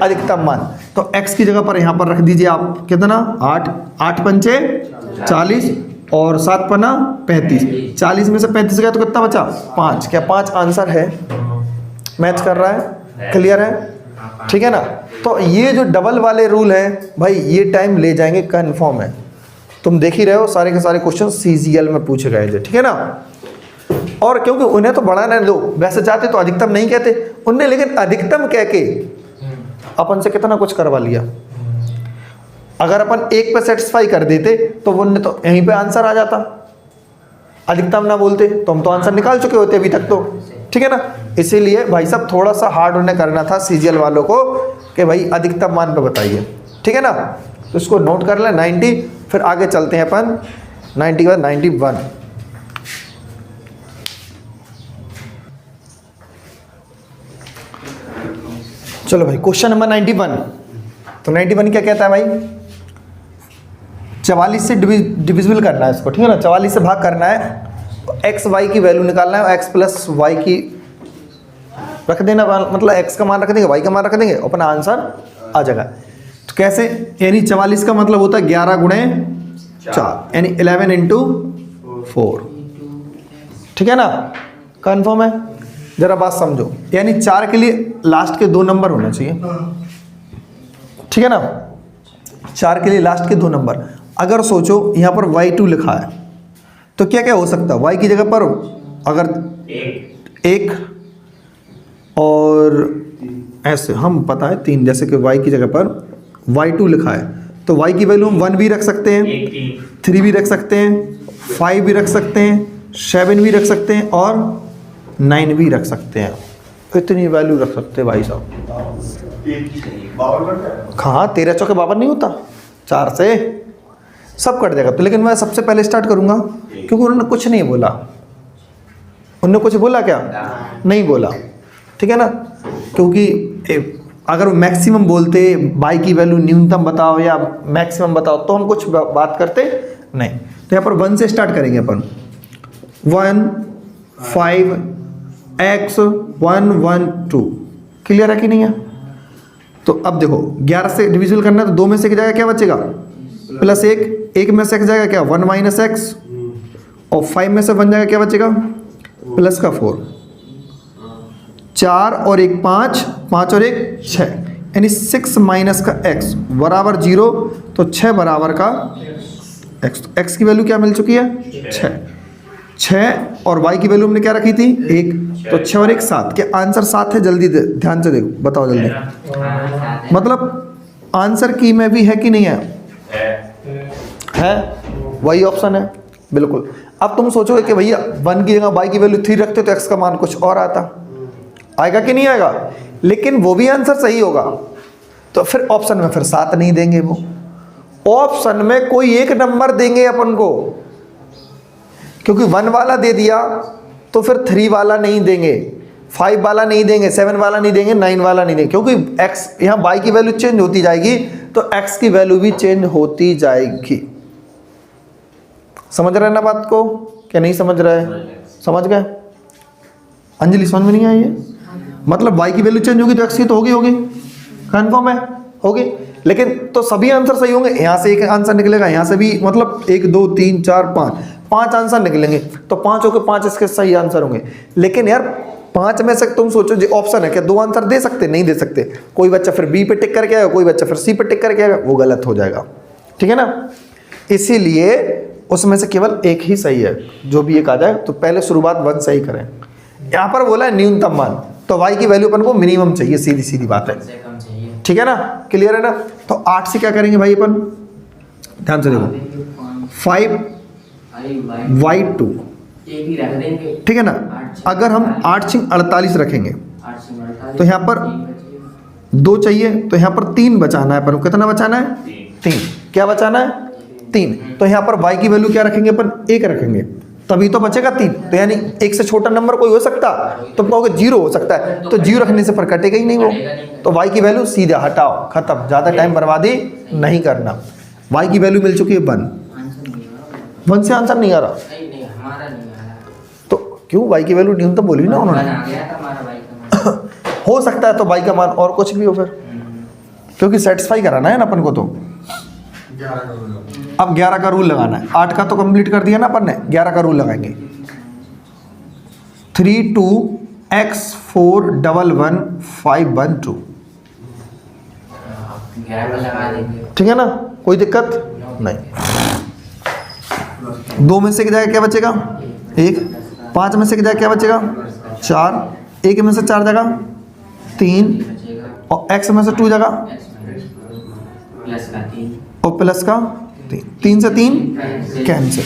अधिकतम मान। तो x की जगह पर यहाँ पर रख दीजिए आप कितना? 8। 8 पंचे 40 और 7 पना 35। 40 में से 35 गया तो कितना बचा? 5। क्या 5 आंसर है? मैच कर रहा है? क्लियर है? ठीक है ना? तो ये जो डबल वाले रूल हैं भाई, ये टाइम ले जाएंगे, कन्फर्म है। तुम देख ही रहे हो सारे के सारे क्वेश्चन CGL में पूछे गए थे। ठीक है ना? और क्योंकि उन्हें तो बढ़ाना दो, वैसे चाहते तो अधिकतम नहीं कहते उनने, लेकिन अधिकतम कह के अपन से कितना कुछ करवा लिया। अगर अपन एक पे सेटिस्फाई कर देते तो वो तो यहीं पे आंसर आ जाता, अधिकतम ना बोलते तो हम तो आंसर निकाल चुके होते अभी तक तो, ठीक है ना। इसीलिए भाई साहब थोड़ा सा हार्ड उन्हें करना था सीजीएल वालों को कि भाई अधिकतम मान पे बताइए, ठीक है ना। तो इसको नोट कर लें 90, फिर आगे चलते हैं अपन 90 के बाद 91। चलो भाई क्वेश्चन नंबर 91। तो 91 क्या कहता है भाई, 44 से डिविजिबल करना है इसको, ठीक है ना। 44 से भाग करना है, एक्स वाई की वैल्यू निकालना है, एक्स प्लस वाई की रख देना, मतलब एक्स का मान रख देंगे, वाई का मान रख देंगे, अपना आंसर आ जाएगा। तो कैसे, यानी 44 का मतलब होता है 11 गुणे 4, यानी 11 इंटू 4, ठीक है ना। कन्फर्म है, जरा बात समझो, यानी 4 के लिए लास्ट के 2 नंबर होना चाहिए, ठीक है ना। 4 के लिए लास्ट के 2 नंबर। अगर सोचो यहाँ पर y2 लिखा है तो क्या क्या हो सकता है, y की जगह पर अगर 1 और ऐसे हम पता है 3, जैसे कि y की जगह पर y2 लिखा है तो y की वैल्यू हम 1 भी रख सकते हैं, 3 भी रख सकते हैं, 5 भी रख सकते हैं, 7 भी रख सकते हैं और 9 भी रख सकते हैं। इतनी वैल्यू रख सकते हैं भाई साहब। हाँ 13 चौके 52 नहीं होता, 4 से सब कट जाएगा। तो लेकिन मैं सबसे पहले स्टार्ट करूंगा क्योंकि उन्होंने कुछ नहीं बोला। उन्होंने कुछ बोला क्या, नहीं बोला, ठीक है ना। क्योंकि अगर वो मैक्सिमम बोलते बाई की वैल्यू न्यूनतम बताओ या मैक्सिमम बताओ तो हम कुछ बात करते नहीं। तो यहाँ पर 1 से स्टार्ट करेंगे अपन, 1 5 x 1 1 2, क्लियर है कि नहीं है। तो अब देखो 11 से डिविजिबल करना है तो 2 में से एक जाएगा क्या बचेगा, प्लस 1, 1 में से एक जाएगा क्या 1 माइनस एक्स, और 5 में से 1 जाएगा क्या बचेगा प्लस का 4, 4 और 1 5, 5 और 1 6, यानी 6 माइनस का x बराबर 0, तो 6 बराबर का x। तो x की वैल्यू क्या मिल चुकी है 6 और y की वैल्यू हमने क्या रखी थी 1, तो 6 और 1 7 के आंसर 7 है। जल्दी ध्यान से देखो, बताओ जल्दी, मतलब आंसर की में भी है कि नहीं है वही ऑप्शन है बिल्कुल। अब तुम सोचोगे कि भैया 1 की जगह y की वैल्यू 3 रखते तो x का मान कुछ और आता, आएगा कि नहीं आएगा, लेकिन वो भी आंसर सही होगा। तो फिर ऑप्शन में फिर 7 नहीं देंगे, वो ऑप्शन में कोई एक नंबर देंगे अपन को, क्योंकि 1 वाला दे दिया तो फिर 3 वाला नहीं देंगे, 5 वाला नहीं देंगे, 7 वाला नहीं देंगे, 9 वाला नहीं देंगे, क्योंकि x यहाँ y की वैल्यू चेंज होती जाएगी तो x की वैल्यू भी चेंज होती जाएगी। समझ रहे हैं ना बात को, क्या नहीं समझ रहे, समझ गए। अंजलि समझ में नहीं आई है, मतलब y की वैल्यू चेंज होगी तो x की तो होगी कन्फर्म है, होगी। लेकिन तो सभी आंसर सही होंगे, यहाँ से एक आंसर निकलेगा, यहाँ से भी, मतलब 1 2 3 4 5 आंसर निकलेंगे, तो 5 होके 5 इसके सही आंसर होंगे। लेकिन यार 5 में से तुम सोचो जो ऑप्शन है क्या 2 आंसर दे सकते, नहीं दे सकते। कोई बच्चा फिर बी पे टिक करके आएगा, कोई बच्चा फिर सी पे टिक करके आएगा, वो गलत हो जाएगा, ठीक है ना। इसीलिए उसमें से केवल एक ही सही है, जो भी एक आ जाए। तो पहले शुरुआत 1 सही करें। यहाँ पर बोला है न्यूनतम मान, तो y की वैल्यू अपन को मिनिमम चाहिए, सीधी सीधी बात है, ठीक है ना, क्लियर है ना। तो 8 से क्या करेंगे भाई अपन, ध्यान से देखो, 5 y2, ठीक है ना। अगर हम 8 6 48 रखेंगे तो यहाँ पर 2 चाहिए, तो यहाँ पर 3 बचाना है अपन को। कितना बचाना है 3, क्या बचाना है 3। तो यहाँ पर y की वैल्यू क्या रखेंगे अपन 1 रखेंगे, तभी तो बचेगा 3। तो यानी 1 से छोटा नंबर कोई हो सकता, तो कहोगे 0 हो सकता है, तो 0 रखने से फिर कटेगा ही नहीं वो। तो y की वैल्यू सीधा हटाओ, खत्म, ज़्यादा टाइम बर्बादी नहीं करना। y की वैल्यू मिल चुकी है 1 से आंसर नहीं आ रहा, तो क्यों y की वैल्यू न्यूनतम बोली ना उन्होंने। हो सकता है तो y का मान और कुछ भी हो फिर, क्योंकि सेटिस्फाई कराना है ना अपन को। तो अब 11 का रूल लगाना है, 8 का तो कंप्लीट कर दिया ना अपन ने, 11 का रूल लगाएंगे। 3 2 x 4 1 1 5 1 2, ठीक है ना, कोई दिक्कत नहीं। 2 में से एक जाएगा क्या बचेगा 1, 5 में से एक जाएगा क्या बचेगा 4, 1 में से 4 जाएगा 3, और x में से 2 जगह प्लस का 3 और प्लस का 3, 3 से 3 कैंसिल,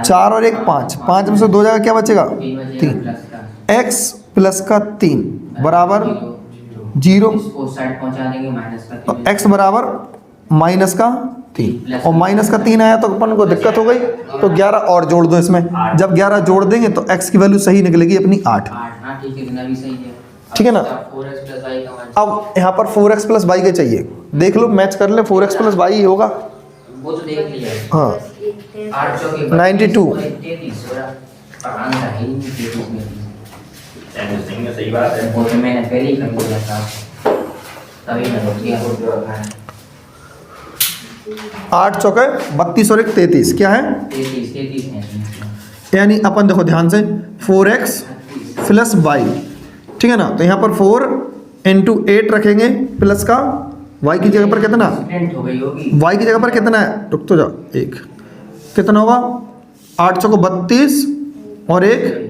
4 और 1 5, 5 में से 2 जगह क्या बचेगा 3, प्लस का x प्लस का 3 बराबर 0 इसको साइड पहुंचा देंगे माइनस का और x बराबर माइनस का 3 और माइनस का 3 आया तो अपन को दिक्कत हो गई, तो 11 और जोड़ दो इसमें, जब 11 जोड़ देंगे तो x की वैल्यू सही निकलेगी अपनी 8। 8। हाँ ठीक है, इतना भी सही है। ठीक है ना? 4x प्लस y का मान अब यहाँ पर 4x प्लस वाई के चाहिए, देख लो मैच कर ले, 4x प्लस वाई ही होगा। वो तो देख लिया है। हाँ 8 चौके 92 33 हो रहा आंसर है ही नहीं 33 में। सही है, सही बात है। वो तो मैंने पहले ही कर दिया था, तभी मैं रोक दिया। 8 चौके 32 और 1 33 क्या है, 33 है। यानी अपन देखो ध्यान से 4x प्लस वाई, ठीक है ना, तो यहाँ पर 4 इंटू 8 रखेंगे प्लस का y की जगह पर कितना, प्रिंट हो गई होगी। y की जगह पर कितना है, रुक तो जाओ, 1 कितना होगा 8 चौको 32 और 1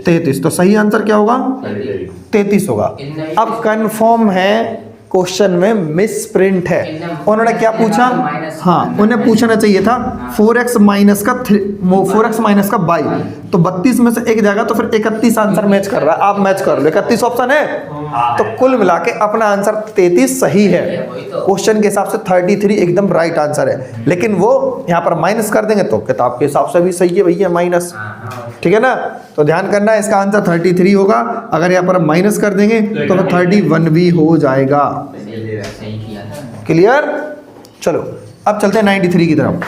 33, तो सही आंसर क्या होगा 33 होगा। अब कन्फर्म है क्वेश्चन में मिस प्रिंट है, उन्होंने क्या पूछा, हाँ उन्हें पूछना चाहिए था 4x माइनस का 4x माइनस का y, तो 32 में से एक जाएगा तो फिर 31 आंसर मैच कर रहा है, आप मैच कर लो, 31 ऑप्शन है, तो कुल मिला के अपना आंसर 33 सही है, क्वेश्चन के हिसाब से 33 एकदम राइट आंसर है, लेकिन वो यहाँ पर माइनस कर देंगे तो किताब के हिसाब से भी सही है भैया माइनस, ठीक है ना, तो ध्यान करना है इसका आंसर 33 होगा, अगर यहाँ पर माइनस कर देंगे तो फिर 31 भी हो जाएगा। सही किया था। क्लियर, चलो अब चलते हैं 93 की तरफ।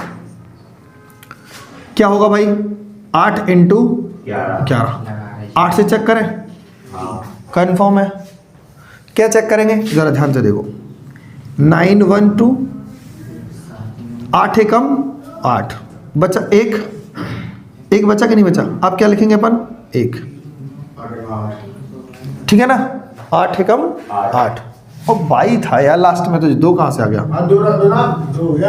क्या होगा भाई 8 इंटू 11, 8 से चेक करें, कन्फर्म है, क्या चेक करेंगे जरा ध्यान से देखो, 9 1 2, 8 एकम 8 बचा, एक बचा कि नहीं बचा, आप क्या लिखेंगे अपन 1, ठीक है ना, 8 एकम 8 और 22 था यार लास्ट में, तो 2 कहाँ से आ गया,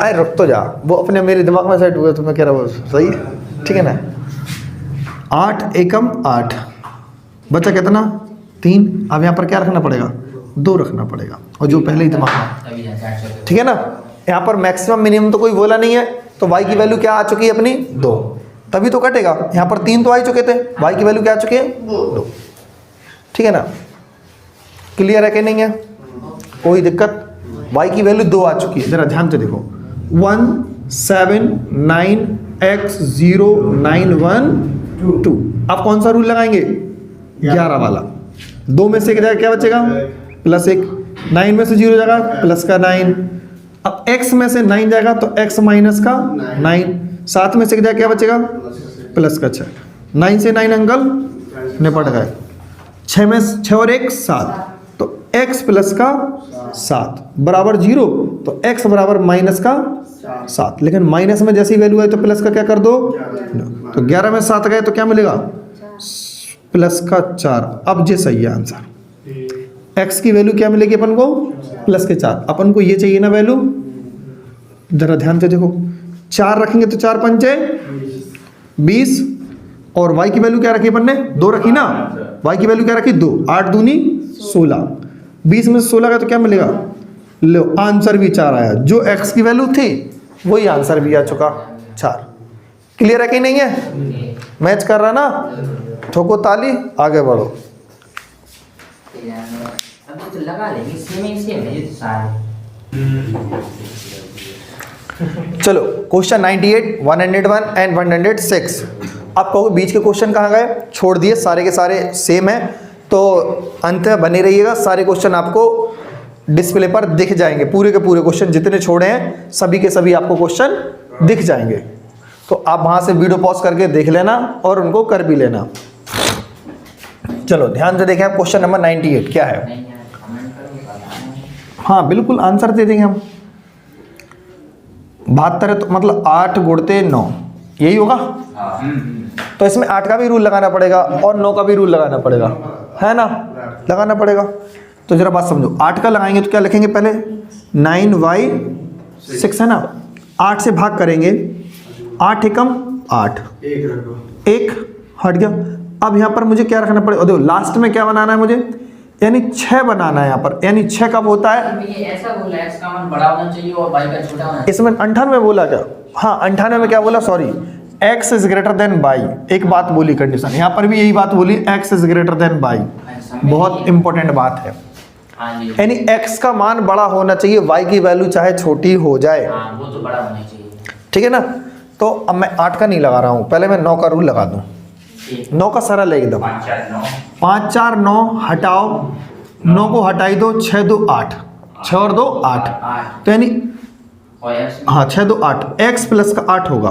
अरे रुक तो जा, वो अपने मेरे दिमाग में सेट हुआ तो मैं कह रहा हूँ सही, ठीक है ना, 8 एकम 8 बचा कितना 3, अब यहाँ पर क्या रखना पड़ेगा 2 रखना पड़ेगा, और जो पहले ही दिमाग में, ठीक है ना, यहाँ पर मैक्सिमम मिनिमम तो कोई बोला नहीं है, तो y की वैल्यू क्या आ चुकी है अपनी 2, तभी तो कटेगा, यहाँ पर 3 तो आ ही चुके थे, y की वैल्यू क्या आ चुकी है 2, ठीक है ना, क्लियर है कि नहीं है, कोई दिक्कत, y की वैल्यू 2 आ चुकी है, जरा ध्यान से देखो 179x0912, आप कौन सा रूल लगाएंगे 11 वाला, 2 में से एक जगह क्या बचेगा प्लस 1, 9 में से 0 जाएगा प्लस का 9, अब x में से 9 जाएगा तो x माइनस का 9, 7 में से एक जगह क्या बचेगा प्लस का 6, 9 से 9 अंकल निपट गए, 6 में 6 और 1 7, तो x प्लस का 7 बराबर 0, तो x बराबर माइनस का 7, लेकिन माइनस में जैसी वैल्यू है तो प्लस का क्या कर दो, तो 11 में 7 गए तो क्या मिलेगा प्लस का 4, अब ये सही है आंसर, x की वैल्यू क्या मिलेगी अपन को प्लस के 4, अपन को ये चाहिए ना वैल्यू, जरा ध्यान से देखो 4 रखेंगे तो 4 पंचे 20, और y की वैल्यू क्या रखी अपन ने 2 रखी ना, y की वैल्यू क्या रखी 2, 8 दूनी 16, 20 में से 16 का तो क्या मिलेगा, लो आंसर भी 4 आया, जो x की वैल्यू थी वही आंसर भी आ चुका 4, क्लियर है कि नहीं है, मैच कर रहा ना, ठोको ताली आगे बढ़ो। अभी तो लगा लेंगे, सेम है ये तो सारे। चलो क्वेश्चन 98, 101 एंड 106, आप कहोगे बीच के क्वेश्चन कहाँ गए, छोड़ दिए, सारे के सारे सेम है, तो अंत में बने रहिएगा, सारे क्वेश्चन आपको डिस्प्ले पर दिख जाएंगे, पूरे के पूरे क्वेश्चन जितने छोड़े हैं सभी के सभी आपको क्वेश्चन दिख जाएंगे, तो आप वहाँ से वीडियो पॉज करके देख लेना और उनको कर भी लेना। चलो ध्यान से देखें आप, क्वेश्चन नंबर 98 क्या है, नहीं यार कमेंट करो, हाँ बिल्कुल आंसर दे देंगे हम, 72 है तो मतलब 8 गुणते 9 यही होगा, तो इसमें 8 का भी रूल लगाना पड़ेगा और 9 का भी रूल लगाना पड़ेगा, है ना, लगाना पड़ेगा, तो जरा बात समझो, 8 का लगाएंगे तो क्या लिखेंगे पहले 9y6 है ना, 8 से भाग करेंगे, 8 एकम 8, 1 हट गया, अब यहाँ पर मुझे क्या रखना पड़ेगा, देखो लास्ट में क्या बनाना है मुझे, यानी 6 बनाना है यहाँ पर, यानी 6 कब होता है? ये ऐसा बोला x का मान बड़ा होना चाहिए और y का छोटा होना चाहिए। इसमें 98 बोला क्या? हाँ 98 में क्या बोला, sorry, x is greater than y। एक बात बोली कंडीशन, यहाँ पर भी यही बात बोली, x is greater than y। बहुत इंपॉर्टेंट बात है, हाँ जी, यानी x का मान बड़ा होना चाहिए, y की वैल्यू चाहे छोटी हो जाए, हाँ वो तो बड़ा होना चाहिए। ठीक है ना। तो अब मैं 8 का नहीं लगा रहा हूँ, पहले मैं 9 का रूल लगा दूँ। 9 का सरल है एकदम, 5 4 9 5 4 9 हटाओ, 9 को हटाई दो, 6 2 8, 6 और 2 8, 8 तो यानी और x हाँ 6 2 8, x प्लस का 8 होगा,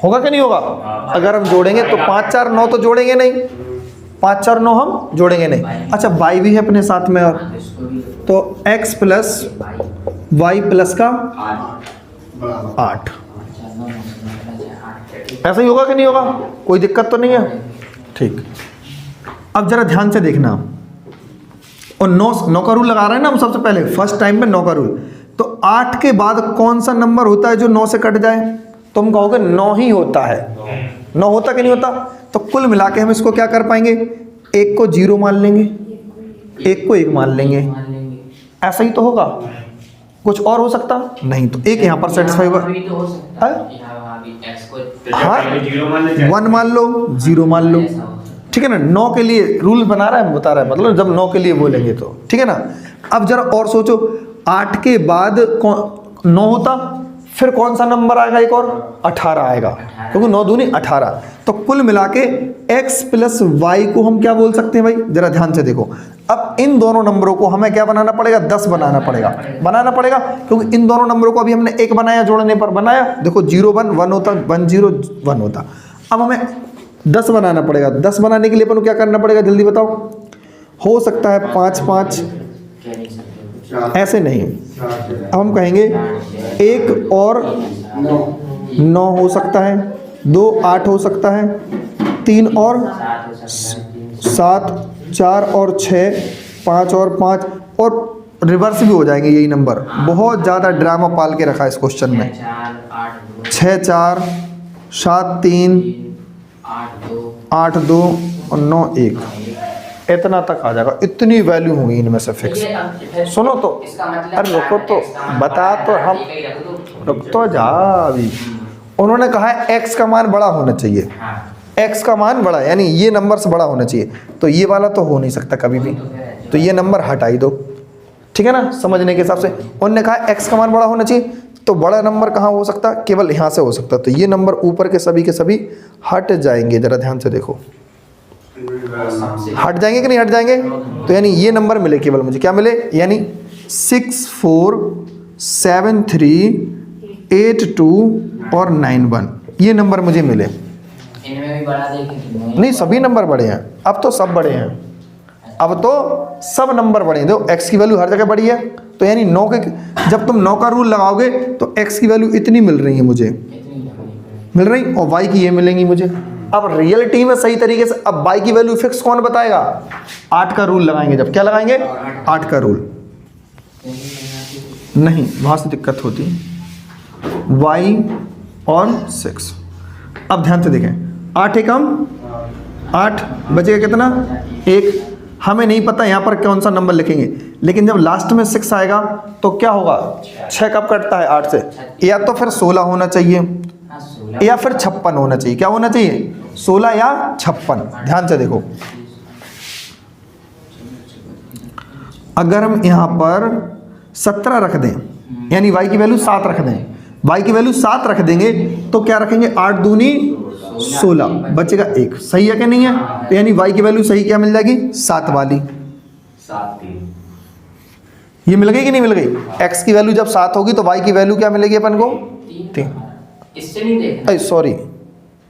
होगा कि नहीं होगा? अगर हम जोड़ेंगे तो 5 4 9 तो जोड़ेंगे नहीं, 5 4 9 हम जोड़ेंगे नहीं। अच्छा y भी है अपने साथ में, और तो इसको भी तो x प्लस y प्लस का 8, ऐसा ही होगा कि नहीं होगा? कोई दिक्कत तो नहीं है, ठीक। अब जरा ध्यान से देखना, और 9 का रूल लगा रहे हैं ना हम सबसे पहले, फर्स्ट टाइम में 9 का रूल। तो 8 के बाद कौन सा नंबर होता है जो 9 से कट जाए? तुम कहोगे 9 ही होता है, 9 होता कि नहीं होता? तो कुल मिला के हम इसको क्या कर पाएंगे, एक को 0 मान लेंगे, एक को 1 मान लेंगे, मान लेंगे। ऐसा ही तो होगा, कुछ और हो सकता नहीं। तो एक यहाँ पर सेटिस्फाई होगा, भी तो हो सकता है हाँ? कि हाँ अभी x को हाँ 0 मान लेते हैं। 1 मान लो, 0 मान लो, ऐसा हो सकता ठीक है ना। 9 के लिए रूल बना रहा है, बता रहा है, मतलब जब 9 के लिए बोलेंगे तो ठीक है ना। अब जरा और सोचो, 8 के बाद 9 होता, फिर कौन सा नंबर आएगा? एक और 18 आएगा, क्योंकि 9 दूनी 18। तो कुल मिला के x प्लस वाई को हम क्या बोल सकते हैं भाई? जरा ध्यान से देखो, अब इन दोनों नंबरों को हमें क्या बनाना पड़ेगा? 10 बनाना पड़ेगा, क्योंकि इन दोनों नंबरों को अभी हमने 1 बनाया, जोड़ने पर बनाया, देखो 0 1 1 होता, 1 0 1 होता। अब हमें 10 बनाना पड़ेगा। 10 बनाने के लिए अपन को क्या करना पड़ेगा, जल्दी बताओ? हो सकता है 5 5, कह नहीं सकते। ऐसे नहीं, अब हम कहेंगे 1 और 9 हो सकता है, 2 8 हो सकता है, 3 और 7, 4 और 6, 5 और 5, और रिवर्स भी हो जाएंगे यही नंबर। बहुत ज़्यादा ड्रामा पाल के रखा है इस क्वेश्चन में। 6 4 7 3 8 2 और 9 1, इतना तक आ जाएगा, इतनी वैल्यू होगी इनमें से फिक्स। सुनो तो, अरे रुको तो, बता तो, हम रुक तो जा अभी। उन्होंने कहा है x का मान बड़ा होना चाहिए, x का मान बड़ा, यानी ये नंबर से बड़ा होना चाहिए, तो ये वाला तो हो नहीं सकता कभी भी, तो ये नंबर हटाई दो, ठीक है ना, समझने के हिसाब से। उन्होंने कहा x का मान बड़ा होना चाहिए, तो बड़ा नंबर कहाँ हो सकता? केवल यहाँ से हो सकता, तो ये नंबर ऊपर के सभी हट जाएंगे। जरा ध्यान से देखो, हट जाएंगे कि नहीं हट जाएंगे? तो यानी ये नंबर मिले, केवल मुझे क्या मिले, यानी 6 4 7 3 8 2 और 9 1, ये नंबर मुझे मिले। इनमें भी बढ़ा देंगे? नहीं, सभी नंबर बड़े हैं, अब तो सब बड़े हैं, अब तो सब नंबर बड़े हैं। देखो x की वैल्यू हर जगह बड़ी है, तो यानी 9 के, जब तुम 9 का रूल लगाओगे तो x की वैल्यू इतनी मिल रही है मुझे, मिल रही, और y की ये मिलेंगी मुझे। अब रियलिटी में सही तरीके से, अब y की वैल्यू फिक्स कौन बताएगा? 8 का रूल लगाएंगे, जब क्या लगाएंगे? 8 का रूल। नहीं, वहाँ से दिक्कत होती, y और 6। अब ध्यान से देखें, 8 एक कम 8, बचेगा कितना? 1। हमें नहीं पता यहाँ पर कौन सा नंबर लिखेंगे, लेकिन जब लास्ट में 6 आएगा तो क्या होगा? 6 कब कटता है 8 से? या तो फिर 16 होना चाहिए, या फिर 56 होना चाहिए। क्या होना चाहिए? 16 या 56। ध्यान से देखो, अगर हम यहाँ पर 17 रख दें, यानी y की वैल्यू 7 रख दें, y की वैल्यू 7 रख देंगे, तो क्या रखेंगे? 8 दूनी 16, बचेगा 1। सही है कि नहीं है? तो यानी y की वैल्यू सही क्या मिल जाएगी? 7 वाली। 7 3 ये मिल गई कि नहीं मिल गई? x की वैल्यू जब 7 होगी तो y की वैल्यू क्या मिलेगी अपन को? 3। इससे नहीं देखना, सॉरी,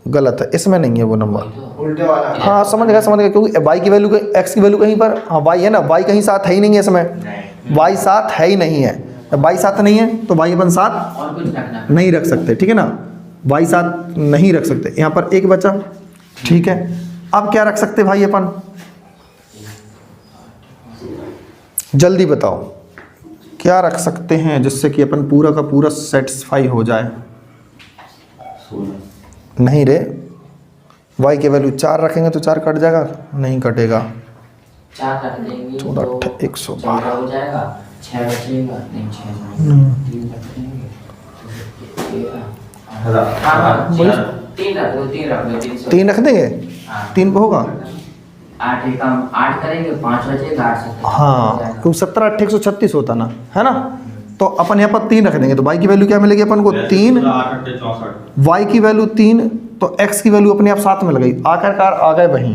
गलत है, इसमें नहीं है वो नंबर। उल्टे वाला। हाँ समझ गया, क्योंकि y की वैल्यू, x की वैल्यू कहीं पर, हाँ y है ना, y कहीं साथ है ही नहीं है इसमें, y साथ है ही नहीं है, y साथ नहीं है तो y अपन साथ और कुछ रखना। नहीं रख सकते, ठीक है ना, y साथ नहीं रख सकते। यहाँ पर 1 बचा, ठीक है। अब क्या रख सकते भाई अपन, जल्दी बताओ क्या रख सकते हैं जिससे कि अपन पूरा का पूरा सेटिस्फाई हो जाए? नहीं रे, y की वैल्यू 4 रखेंगे तो 4 कट जाएगा? नहीं कटेगा। 4 काट देंगे 14 तो 112 14 हो जाएगा, 6 बचेगा, नहीं 6 3 रख देंगे तो 13। हाँ 3 रख दो 3 रख देंगे, 3 पे होगा 8 ही कम 8 करेंगे 5 बचेगा 8 से हाँ, क्योंकि 17 8 136 होता ना, है ना। तो अपन यहाँ पर 3 रख देंगे तो y की वैल्यू क्या मिलेगी अपन को 3, y की वैल्यू 3, तो x की वैल्यू अपने आप 7 में लगाई, आखिरकार आ गए वहीं,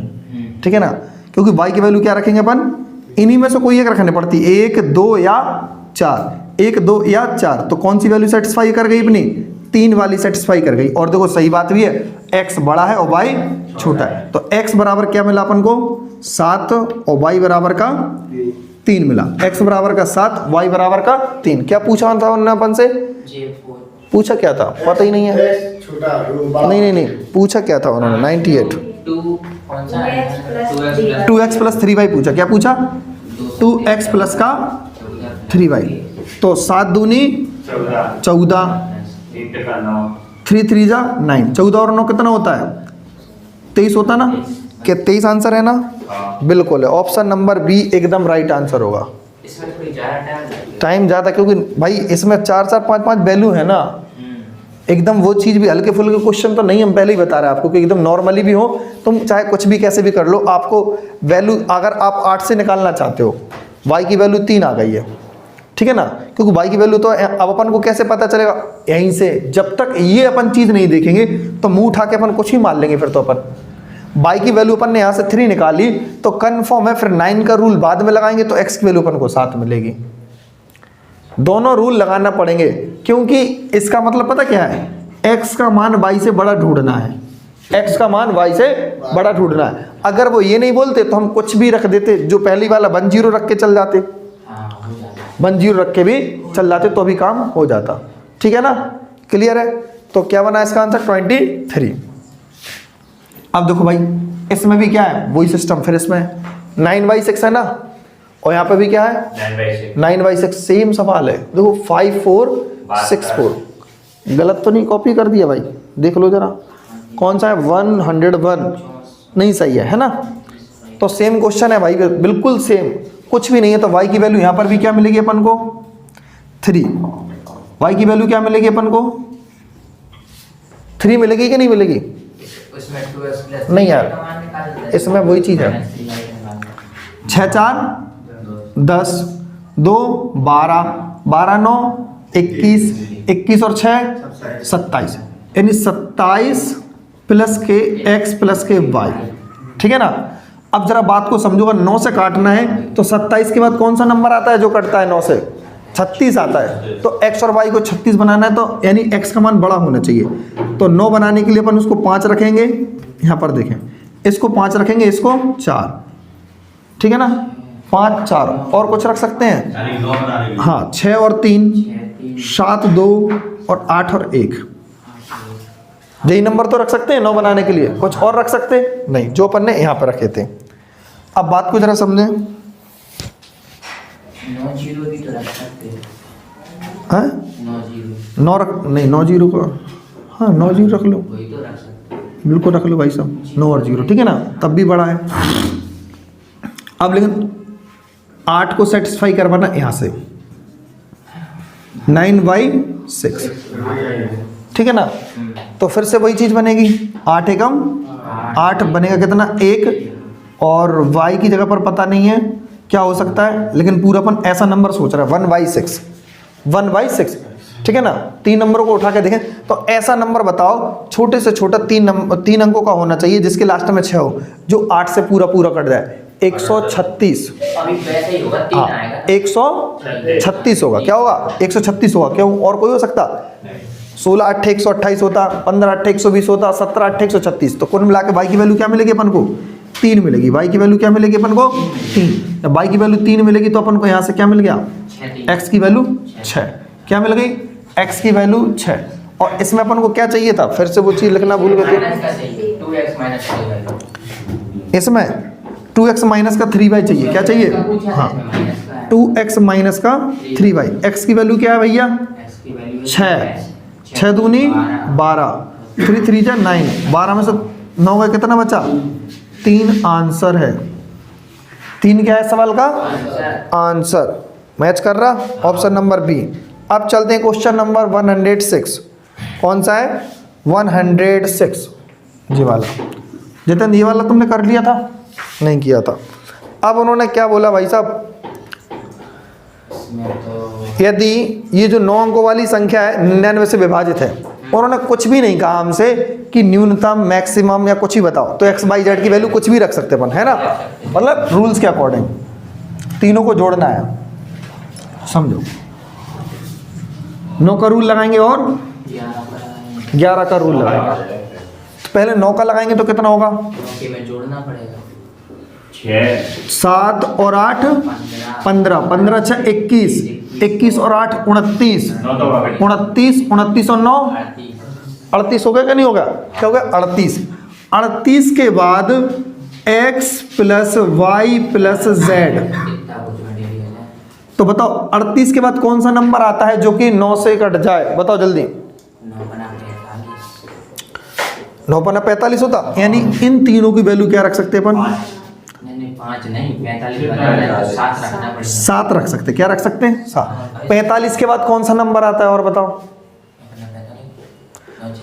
ठीक है ना। क्योंकि y की वैल्यू क्या रखेंगे अपन, इन्हीं में से कोई एक रखने पड़ती, 1 2 या 4, 1 2 या 4, तो कौन सी वैल्यू सेटिस्फाई कर गई अपनी, 3 वाली सेटिस्फाई कर गई। और देखो सही बात भी है, x बड़ा है और y छोटा है, तो x बराबर क्या मिला अपन को 7 और y बराबर का 3 मिला, x बराबर का 7 y बराबर का 3। क्या पूछा था उन्होंने अपन से, पूछा क्या था पता ही नहीं है, छोटा नहीं पूछा क्या था उन्होंने 98 2x प्लस 3y पूछा, क्या पूछा 2x प्लस का 3y, तो 7 दूनी 14, 3 3 जा 9, 14 और 9 कितना होता है 23 होता ना, क्या 23 आंसर है ना, बिल्कुल है, ऑप्शन नंबर बी एकदम राइट आंसर होगा। इसमें थोड़ी ज़्यादा टाइम ज़्यादा, क्योंकि भाई इसमें 4 4 5 5 वैल्यू है ना, एकदम वो चीज़ भी हल्के फुल्के क्वेश्चन तो नहीं, हम पहले ही बता रहे हैं आपको कि एकदम नॉर्मली भी हो, तुम चाहे कुछ भी कैसे भी कर लो, आपको वैल्यू अगर आप 8 से निकालना चाहते हो, y की वैल्यू 3 आ गई है, ठीक है ना, क्योंकि y की वैल्यू तो अब अपन को कैसे पता चलेगा, यहीं से, जब तक ये अपन चीज़ नहीं देखेंगे तो मुंह उठा के अपन कुछ ही मान लेंगे, फिर तो अपन y की वैल्यू अपन ने यहाँ से 3 निकाली तो कन्फर्म है, फिर 9 का रूल बाद में लगाएंगे तो x की वैल्यू अपन को 7 मिलेगी। दोनों रूल लगाना पड़ेंगे, क्योंकि इसका मतलब पता क्या है, x का मान y से बड़ा ढूंढना है, x का मान y से बड़ा ढूंढना है। अगर वो ये नहीं बोलते तो हम कुछ भी रख देते, जो पहली वाला 1 0 रख के चल जाते, 1 0 रख के भी चल जाते तो भी काम हो जाता, ठीक है ना, क्लियर है। तो क्या बना इसका आंसर 23। अब देखो भाई इसमें भी क्या है, वही सिस्टम, फिर इसमें 9/6 है ना, और यहाँ पे भी क्या है 9/6, सेम सवाल है। देखो 5 4 6 4, गलत तो नहीं कॉपी कर दिया भाई, देख लो जरा कौन सा है, 101 नहीं सही है ना। तो सेम क्वेश्चन है भाई, बिल्कुल सेम, कुछ भी नहीं है। तो y की वैल्यू यहाँ पर भी क्या मिलेगी अपन को 3, y की वैल्यू क्या मिलेगी अपन को 3 मिलेगी कि नहीं मिलेगी, नहीं यार इसमें वही चीज़ है, 6 4 10 2 12 12 9 21 21 और 6 27, यानी 27 प्लस के x प्लस के y, ठीक है ना। अब जरा बात को समझोगा, 9 से काटना है तो 27 के बाद कौन सा नंबर आता है जो कटता है 9 से, 36 आता है। तो x और y को 36 बनाना है, तो यानी x का मान बड़ा होना चाहिए। तो 9 बनाने के लिए अपन उसको 5 रखेंगे, यहाँ पर देखें इसको 5 रखेंगे, इसको 4, ठीक है ना, 5 4 और कुछ रख सकते हैं, हाँ 6 और 3 7 2 और 8 और 1, यही नंबर तो रख सकते हैं 9 बनाने के लिए, कुछ और रख सकते नहीं, जो अपन ने यहाँ पर रखे थे। अब बात को जरा समझें, 9 0 भी तो रख सकते हैं, हाँ 9 0 9 रख, नहीं 9 0 को, हाँ 9 0 रख लो, वही तो रख सकते हैं, बिल्कुल रख लो भाई साहब, 9 और 0, ठीक है ना, तब भी बड़ा है। अब लेकिन 8 को सेटिस्फाई करवाना यहाँ से 9/6, ठीक है ना, तो फिर से वही चीज़ बनेगी, 8 एकम 8 बनेगा कितना 1, और y की जगह पर पता नहीं है क्या हो सकता है, लेकिन पूरा अपन ऐसा नंबर सोच रहा है 1/6, 1/6, ठीक है ना। 3 नंबरों को उठा के देखें तो ऐसा नंबर बताओ छोटे से छोटा 3 अंकों का होना चाहिए जिसके लास्ट में 6 हो, जो 8 से पूरा पूरा कट जाए। 136, अभी वैसे ही होगा 3 आएगा, 136 होगा, क्या होगा 136 होगा, क्यों और कोई हो सकता, 16 8 128 होता, 15 8 120 होता, 17 8 136, तो कुल मिला के y की वैल्यू क्या मिलेगी अपन को 3 मिलेगी, y की वैल्यू क्या मिलेगी अपन को 3, जब y की वैल्यू 3 मिलेगी तो अपन को यहाँ से क्या मिल गया, x की वैल्यू 6, क्या मिल गई x की वैल्यू 6, और इसमें अपन को क्या चाहिए था, फिर से वो चीज़ लिखना भूल गए थे, 2x माइनस 3y, इसमें 2x माइनस का 3y चाहिए, क्या चाहिए, हाँ 2x माइनस का 3y, x की वैल्यू क्या है भैया 6, 6 दूनी 12, 3 3 जा 9, 12 में से 9 का कितना बचा 3 आंसर है, 3 क्या है सवाल का आंसर, मैच कर रहा, ऑप्शन नंबर बी। अब चलते हैं क्वेश्चन नंबर 106। कौन सा है 106 जी वाला। जितेंद्र ये वाला तुमने कर लिया था? नहीं किया था। अब उन्होंने क्या बोला भाई साहब, इसमें तो यदि ये जो 9 अंकों वाली संख्या है 99 से विभाजित है, उन्होंने कुछ भी नहीं कहा हमसे कि न्यूनतम मैक्सिमम या कुछ ही बताओ, तो एक्स वाई जेड की वैल्यू कुछ भी रख सकते अपन, है ना, मतलब रूल्स के अकॉर्डिंग तीनों को जोड़ना है, समझो। 9 का रूल लगाएंगे और 11 का रूल लगाएंगे। तो पहले 9 का लगाएंगे तो कितना होगा, क्योंकि में जोड़ना पड़ेगा 6 7 और 8 15, 15 6 21, 21 और 8 29, 9 तो होगा 29, 29 और 9 38 हो गया क्या नहीं होगा, क्या हो गया 38। 38 के बाद x plus y plus z, तो बताओ 38 के बाद कौन सा नंबर आता है जो कि 9 से कट जाए, बताओ जल्दी। 9 पन्ना 45 होता, यानी इन तीनों की वैल्यू क्या रख सकते हैं अपन, 5 नहीं 45 बनाना है, 7 रखना पड़ेगा। 7 रख सकते, क्या रख सकते हैं 7। 45 के बाद कौन सा नंबर आता है और बताओ,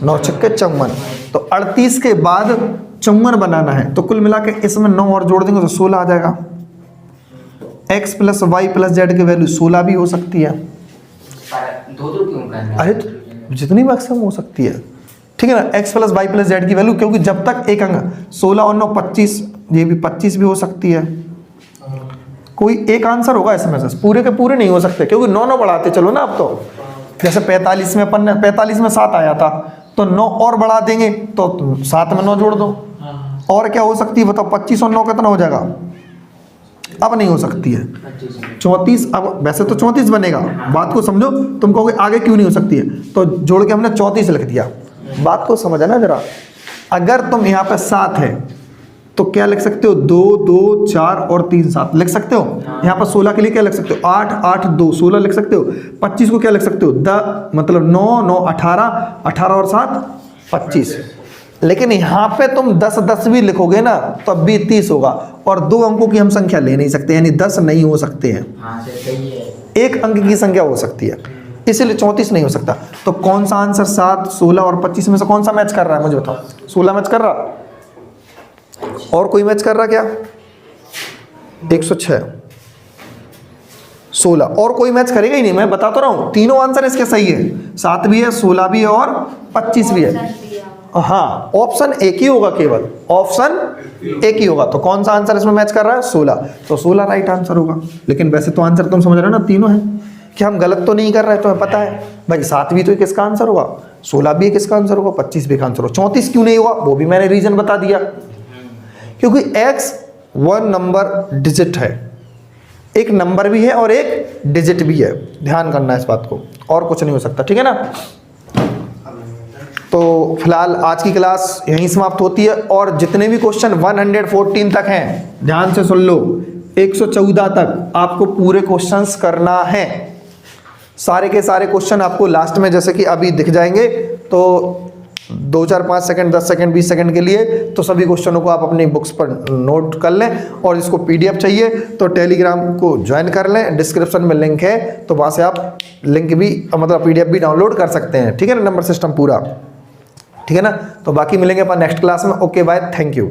9 छक्के 54, तो 38 के बाद 54 बनाना है, तो कुल मिला के इसमें 9 और जोड़ देंगे तो 16 आ जाएगा। x plus y plus z की वैल्यू 16 भी हो सकती है। दो क्यों करना? अरे तो जितनी मैक्सिमम हो सकती है, ठीक है ना, x plus y plus z की वैल्यू, क्योंकि जब तक एक अंक 16 और 9 25, ये भी 25 भी हो सकती है। कोई एक आंसर होगा इसमें से, पूरे के पूरे नहीं हो सकते, क्योंकि 9 बढ़ाते चलो ना। अब तो जैसे 45 में अपन 45 में 7 आया था, तो 9 और बढ़ा देंगे तो 7 में 9 जोड़ दो। और क्या हो सकती है बताओ, 25 और 9 कितना हो जाएगा, अब नहीं हो सकती है 34। अब वैसे तो 34 बनेगा, बात को समझो, तुम कहोगे आगे क्यों नहीं हो सकती है, तो जोड़ के हमने 34 लिख दिया। बात को समझा ना जरा। अगर तुम यहाँ पे 7 है तो क्या लिख सकते हो, 2 2 4 और 3 7 लिख सकते हो। यहाँ पर 16 के लिए क्या लिख सकते हो, 8 8 2 16 लिख सकते हो। 25 को क्या लिख सकते हो, मतलब 9 9 18, 18 और 7 25। लेकिन यहाँ पे तुम 10 10 भी लिखोगे ना तब भी 30 होगा, और 2 अंकों की हम संख्या ले नहीं सकते, यानी 10 नहीं हो सकते हैं। हाँ सही है, एक अंक की संख्या हो सकती है, इसलिए 34 नहीं हो सकता। तो कौन सा आंसर 7 16 और 25 में से कौन सा मैच कर रहा है, मुझे बताओ। 16 मैच कर रहा, और कोई मैच कर रहा क्या, 106 16, और कोई मैच करेगा ही नहीं। मैं बता तो रहा हूं, तीनों आंसर इसके सही है, 7 भी है 16 भी है और 25 भी है। हाँ, ऑप्शन एक ही होगा, केवल ऑप्शन एक ही होगा। तो कौन सा आंसर इसमें मैच कर रहा है, 16, तो 16 राइट आंसर होगा। लेकिन वैसे तो आंसर तुम समझ रहे हो ना, तीनों है, कि हम गलत तो नहीं कर रहे, तुम्हें पता है भाई। 7 भी तो किसका आंसर होगा, 16 भी किसका आंसर होगा, 25 भी का आंसर होगा। 34 क्यों नहीं होगा, वो भी मैंने रीजन बता दिया, क्योंकि x 1 नंबर डिजिट है, एक नंबर भी है और एक डिजिट भी है, ध्यान करना है इस बात को, और कुछ नहीं हो सकता, ठीक है ना। तो फिलहाल आज की क्लास यहीं समाप्त होती है, और जितने भी क्वेश्चन 114 तक हैं ध्यान से सुन लो, 114 तक आपको पूरे क्वेश्चंस करना है। सारे के सारे क्वेश्चन आपको लास्ट में जैसे कि अभी दिख जाएंगे, तो 2 4 5 सेकंड 10 सेकंड 20 सेकंड के लिए, तो सभी क्वेश्चनों को आप अपनी बुक्स पर नोट कर लें। और इसको PDF चाहिए तो टेलीग्राम को ज्वाइन कर लें, डिस्क्रिप्शन में लिंक है, तो वहाँ से आप लिंक भी मतलब PDF भी डाउनलोड कर सकते हैं, ठीक है ना, नंबर सिस्टम पूरा, ठीक है ना। तो बाकी मिलेंगे अपन नेक्स्ट क्लास में। Okay bye, thank you.